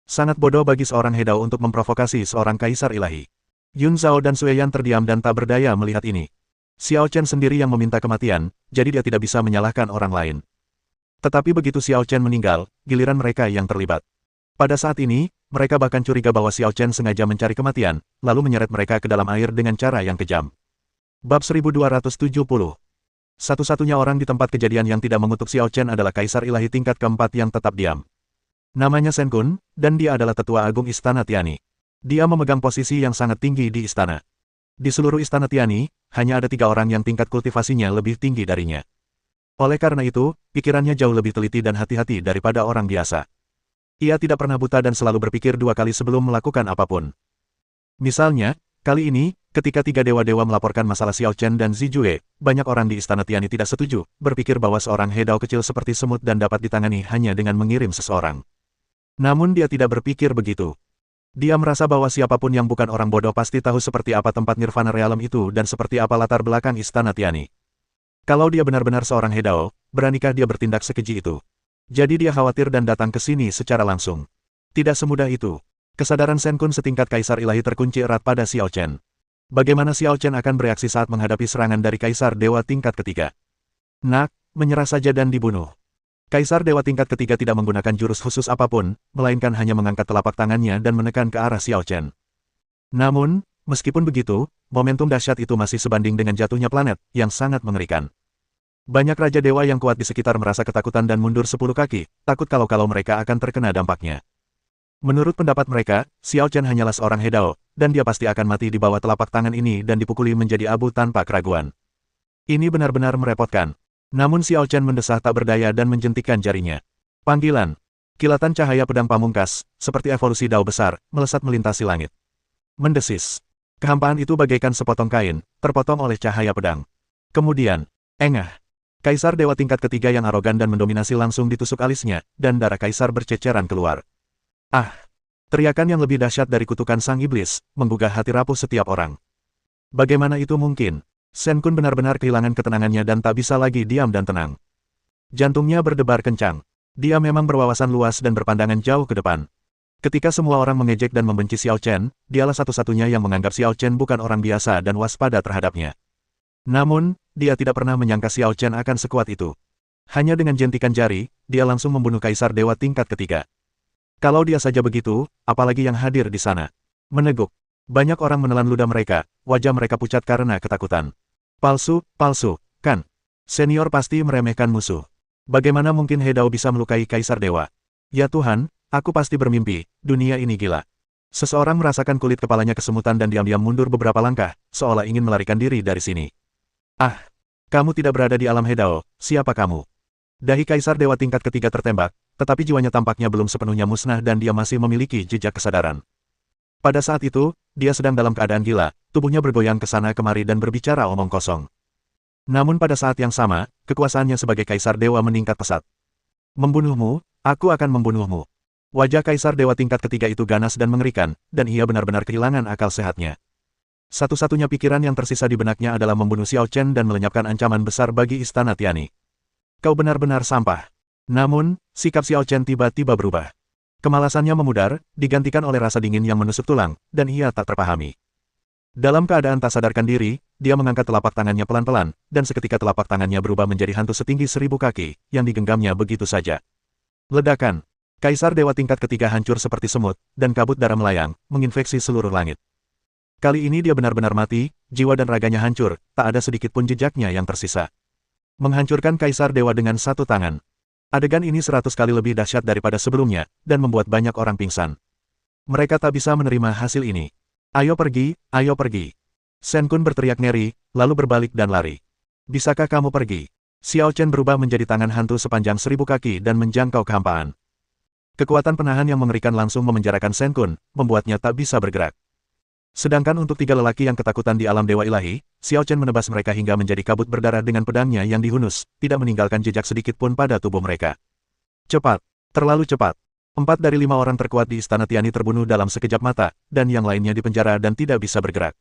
Sangat bodoh bagi seorang Hedao untuk memprovokasi seorang Kaisar Ilahi. Yun Zhao dan Sue Yan terdiam dan tak berdaya melihat ini. Xiao Chen sendiri yang meminta kematian, jadi dia tidak bisa menyalahkan orang lain. Tetapi begitu Xiao Chen meninggal, giliran mereka yang terlibat. Pada saat ini, mereka bahkan curiga bahwa Xiao Chen sengaja mencari kematian, lalu menyeret mereka ke dalam air dengan cara yang kejam. Bab 1270. Satu-satunya orang di tempat kejadian yang tidak mengutuk Xiao Chen adalah Kaisar Ilahi tingkat keempat yang tetap diam. Namanya Shen Kun, dan dia adalah Tetua Agung Istana Tiani. Dia memegang posisi yang sangat tinggi di istana. Di seluruh Istana Tiani, hanya ada 3 orang yang tingkat kultivasinya lebih tinggi darinya. Oleh karena itu, pikirannya jauh lebih teliti dan hati-hati daripada orang biasa. Ia tidak pernah buta dan selalu berpikir 2 kali sebelum melakukan apapun. Misalnya, kali ini, ketika 3 dewa-dewa melaporkan masalah Xiao Chen dan Zijue, banyak orang di Istana Tiani tidak setuju, berpikir bahwa seorang Hedao kecil seperti semut dan dapat ditangani hanya dengan mengirim seseorang. Namun dia tidak berpikir begitu. Dia merasa bahwa siapapun yang bukan orang bodoh pasti tahu seperti apa tempat Nirvana Realm itu dan seperti apa latar belakang Istana Tiani. Kalau dia benar-benar seorang Hedao, beranikah dia bertindak sekeji itu? Jadi dia khawatir dan datang ke sini secara langsung. Tidak semudah itu. Kesadaran Shen Kun setingkat Kaisar Ilahi terkunci erat pada Xiao Chen. Bagaimana Xiao Chen akan bereaksi saat menghadapi serangan dari Kaisar Dewa tingkat ketiga? Nak, menyerah saja dan dibunuh. Kaisar Dewa tingkat ketiga tidak menggunakan jurus khusus apapun, melainkan hanya mengangkat telapak tangannya dan menekan ke arah Xiao Chen. Namun, meskipun begitu, momentum dahsyat itu masih sebanding dengan jatuhnya planet, yang sangat mengerikan. Banyak Raja Dewa yang kuat di sekitar merasa ketakutan dan mundur 10 kaki, takut kalau mereka akan terkena dampaknya. Menurut pendapat mereka, Xiao Chen hanyalah seorang Hedao, dan dia pasti akan mati di bawah telapak tangan ini dan dipukuli menjadi abu tanpa keraguan. Ini benar-benar merepotkan. Namun Xiao Chen mendesah tak berdaya dan menjentikkan jarinya. Panggilan. Kilatan cahaya pedang pamungkas, seperti evolusi dao besar, melesat melintasi langit. Mendesis. Kehampaan itu bagaikan sepotong kain, terpotong oleh cahaya pedang. Kemudian, engah. Kaisar Dewa tingkat ketiga yang arogan dan mendominasi langsung ditusuk alisnya, dan darah Kaisar berceceran keluar. Ah! Teriakan yang lebih dahsyat dari kutukan sang iblis, menggugah hati rapuh setiap orang. Bagaimana itu mungkin? Shen Kun benar-benar kehilangan ketenangannya dan tak bisa lagi diam dan tenang. Jantungnya berdebar kencang. Dia memang berwawasan luas dan berpandangan jauh ke depan. Ketika semua orang mengejek dan membenci Xiao Chen, dialah satu-satunya yang menganggap Xiao Chen bukan orang biasa dan waspada terhadapnya. Namun, dia tidak pernah menyangka Xiao Chen akan sekuat itu. Hanya dengan jentikan jari, dia langsung membunuh Kaisar Dewa tingkat ketiga. Kalau dia saja begitu, apalagi yang hadir di sana. Meneguk. Banyak orang menelan ludah mereka, wajah mereka pucat karena ketakutan. Palsu, palsu, kan? Senior pasti meremehkan musuh. Bagaimana mungkin He Dao bisa melukai Kaisar Dewa? Ya Tuhan, aku pasti bermimpi, dunia ini gila. Seseorang merasakan kulit kepalanya kesemutan dan diam-diam mundur beberapa langkah, seolah ingin melarikan diri dari sini. Ah, kamu tidak berada di alam He Dao, siapa kamu? Dahi Kaisar Dewa tingkat ketiga tertembak, tetapi jiwanya tampaknya belum sepenuhnya musnah dan dia masih memiliki jejak kesadaran. Pada saat itu, dia sedang dalam keadaan gila, tubuhnya bergoyang ke sana kemari dan berbicara omong kosong. Namun pada saat yang sama, kekuasaannya sebagai Kaisar Dewa meningkat pesat. Membunuhmu, aku akan membunuhmu. Wajah Kaisar Dewa tingkat ketiga itu ganas dan mengerikan, dan ia benar-benar kehilangan akal sehatnya. Satu-satunya pikiran yang tersisa di benaknya adalah membunuh Xiao Chen dan melenyapkan ancaman besar bagi Istana Tiani. Kau benar-benar sampah. Namun, sikap Xiao Chen tiba-tiba berubah. Kemalasannya memudar, digantikan oleh rasa dingin yang menusuk tulang, dan ia tak terpahami. Dalam keadaan tak sadarkan diri, dia mengangkat telapak tangannya pelan-pelan, dan seketika telapak tangannya berubah menjadi hantu setinggi 1000 kaki, yang digenggamnya begitu saja. Ledakan. Kaisar Dewa tingkat ketiga hancur seperti semut, dan kabut darah melayang, menginfeksi seluruh langit. Kali ini dia benar-benar mati, jiwa dan raganya hancur, tak ada sedikit pun jejaknya yang tersisa. Menghancurkan Kaisar Dewa dengan satu tangan. Adegan ini 100 kali lebih dahsyat daripada sebelumnya, dan membuat banyak orang pingsan. Mereka tak bisa menerima hasil ini. Ayo pergi, ayo pergi. Shen Kun berteriak ngeri, lalu berbalik dan lari. Bisakah kamu pergi? Xiao Chen berubah menjadi tangan hantu sepanjang 1000 kaki dan menjangkau kehampaan. Kekuatan penahan yang mengerikan langsung memenjarakan Shen Kun, membuatnya tak bisa bergerak. Sedangkan untuk tiga lelaki yang ketakutan di alam dewa ilahi, Xiao Chen menebas mereka hingga menjadi kabut berdarah dengan pedangnya yang dihunus, tidak meninggalkan jejak sedikit pun pada tubuh mereka. Cepat, terlalu cepat. 4 dari 5 orang terkuat di Istana Tiani terbunuh dalam sekejap mata, dan yang lainnya dipenjara dan tidak bisa bergerak.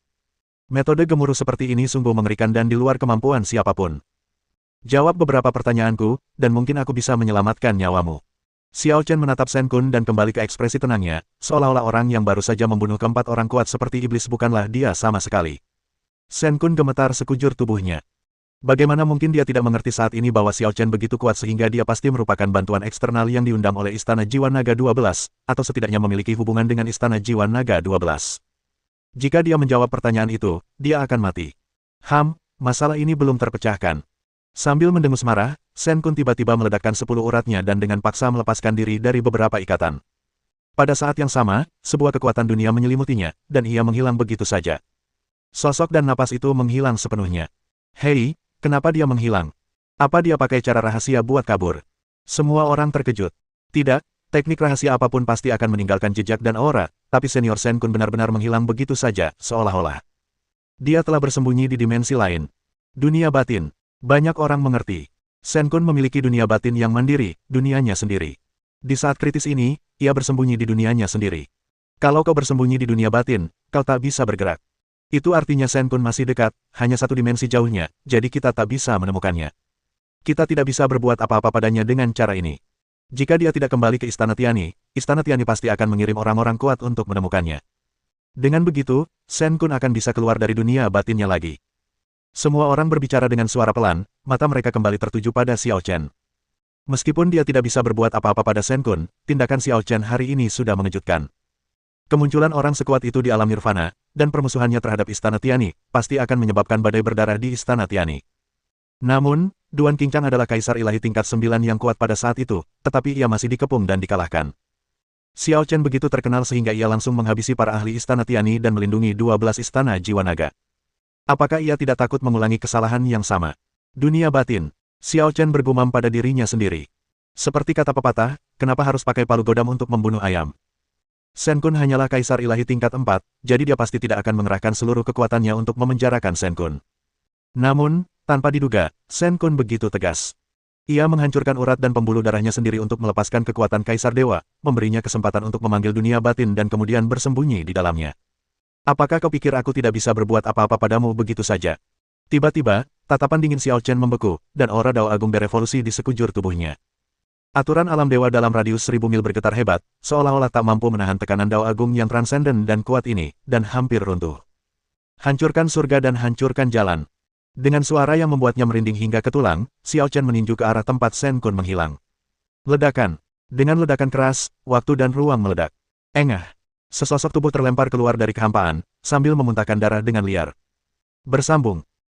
Metode gemuruh seperti ini sungguh mengerikan dan di luar kemampuan siapapun. Jawab beberapa pertanyaanku, dan mungkin aku bisa menyelamatkan nyawamu. Xiao Chen menatap Shen Kun dan kembali ke ekspresi tenangnya, seolah-olah orang yang baru saja membunuh keempat orang kuat seperti iblis bukanlah dia sama sekali. Shen Kun gemetar sekujur tubuhnya. Bagaimana mungkin dia tidak mengerti saat ini bahwa Xiao Chen begitu kuat sehingga dia pasti merupakan bantuan eksternal yang diundang oleh Istana Jiwa Naga 12, atau setidaknya memiliki hubungan dengan Istana Jiwa Naga 12. Jika dia menjawab pertanyaan itu, dia akan mati. Masalah ini belum terpecahkan. Sambil mendengus marah, Shen Kun tiba-tiba meledakkan 10 uratnya dan dengan paksa melepaskan diri dari beberapa ikatan. Pada saat yang sama, sebuah kekuatan dunia menyelimutinya, dan ia menghilang begitu saja. Sosok dan napas itu menghilang sepenuhnya. Hei, kenapa dia menghilang? Apa dia pakai cara rahasia buat kabur? Semua orang terkejut. Tidak, teknik rahasia apapun pasti akan meninggalkan jejak dan aura, tapi senior Shen Kun benar-benar menghilang begitu saja, seolah-olah dia telah bersembunyi di dimensi lain. Dunia batin. Banyak orang mengerti. Shen Kun memiliki dunia batin yang mandiri, dunianya sendiri. Di saat kritis ini, ia bersembunyi di dunianya sendiri. Kalau kau bersembunyi di dunia batin, kau tak bisa bergerak. Itu artinya Shen Kun masih dekat, hanya satu dimensi jauhnya, jadi kita tak bisa menemukannya. Kita tidak bisa berbuat apa-apa padanya dengan cara ini. Jika dia tidak kembali ke Istana Tiani pasti akan mengirim orang-orang kuat untuk menemukannya. Dengan begitu, Shen Kun akan bisa keluar dari dunia batinnya lagi. Semua orang berbicara dengan suara pelan, mata mereka kembali tertuju pada Xiao Chen. Meskipun dia tidak bisa berbuat apa-apa pada Shen Kun, tindakan Xiao Chen hari ini sudah mengejutkan. Kemunculan orang sekuat itu di alam nirvana, dan permusuhannya terhadap Istana Tiani, pasti akan menyebabkan badai berdarah di Istana Tiani. Namun, Duan Qingchang adalah kaisar ilahi tingkat 9 yang kuat pada saat itu, tetapi ia masih dikepung dan dikalahkan. Xiao Chen begitu terkenal sehingga ia langsung menghabisi para ahli Istana Tiani dan melindungi 12 Istana Jiwa Naga. Apakah ia tidak takut mengulangi kesalahan yang sama? Dunia batin. Xiao Chen bergumam pada dirinya sendiri. Seperti kata pepatah, kenapa harus pakai palu godam untuk membunuh ayam? Shen Kun hanyalah kaisar ilahi tingkat 4, jadi dia pasti tidak akan mengerahkan seluruh kekuatannya untuk memenjarakan Shen Kun. Namun, tanpa diduga, Shen Kun begitu tegas. Ia menghancurkan urat dan pembuluh darahnya sendiri untuk melepaskan kekuatan Kaisar Dewa, memberinya kesempatan untuk memanggil dunia batin dan kemudian bersembunyi di dalamnya. Apakah kau pikir aku tidak bisa berbuat apa-apa padamu begitu saja? Tiba-tiba, tatapan dingin Xiao Chen membeku, dan aura Dao Agung berevolusi di sekujur tubuhnya. Aturan alam dewa dalam radius 1000 mil bergetar hebat, seolah-olah tak mampu menahan tekanan Dao Agung yang transenden dan kuat ini, dan hampir runtuh. Hancurkan surga dan hancurkan jalan. Dengan suara yang membuatnya merinding hingga ke tulang, Xiao Chen meninju ke arah tempat Shen Kun menghilang. Ledakan. Dengan ledakan keras, waktu dan ruang meledak. Engah. Sesosok tubuh terlempar keluar dari kehampaan, sambil memuntahkan darah dengan liar. Bersambung.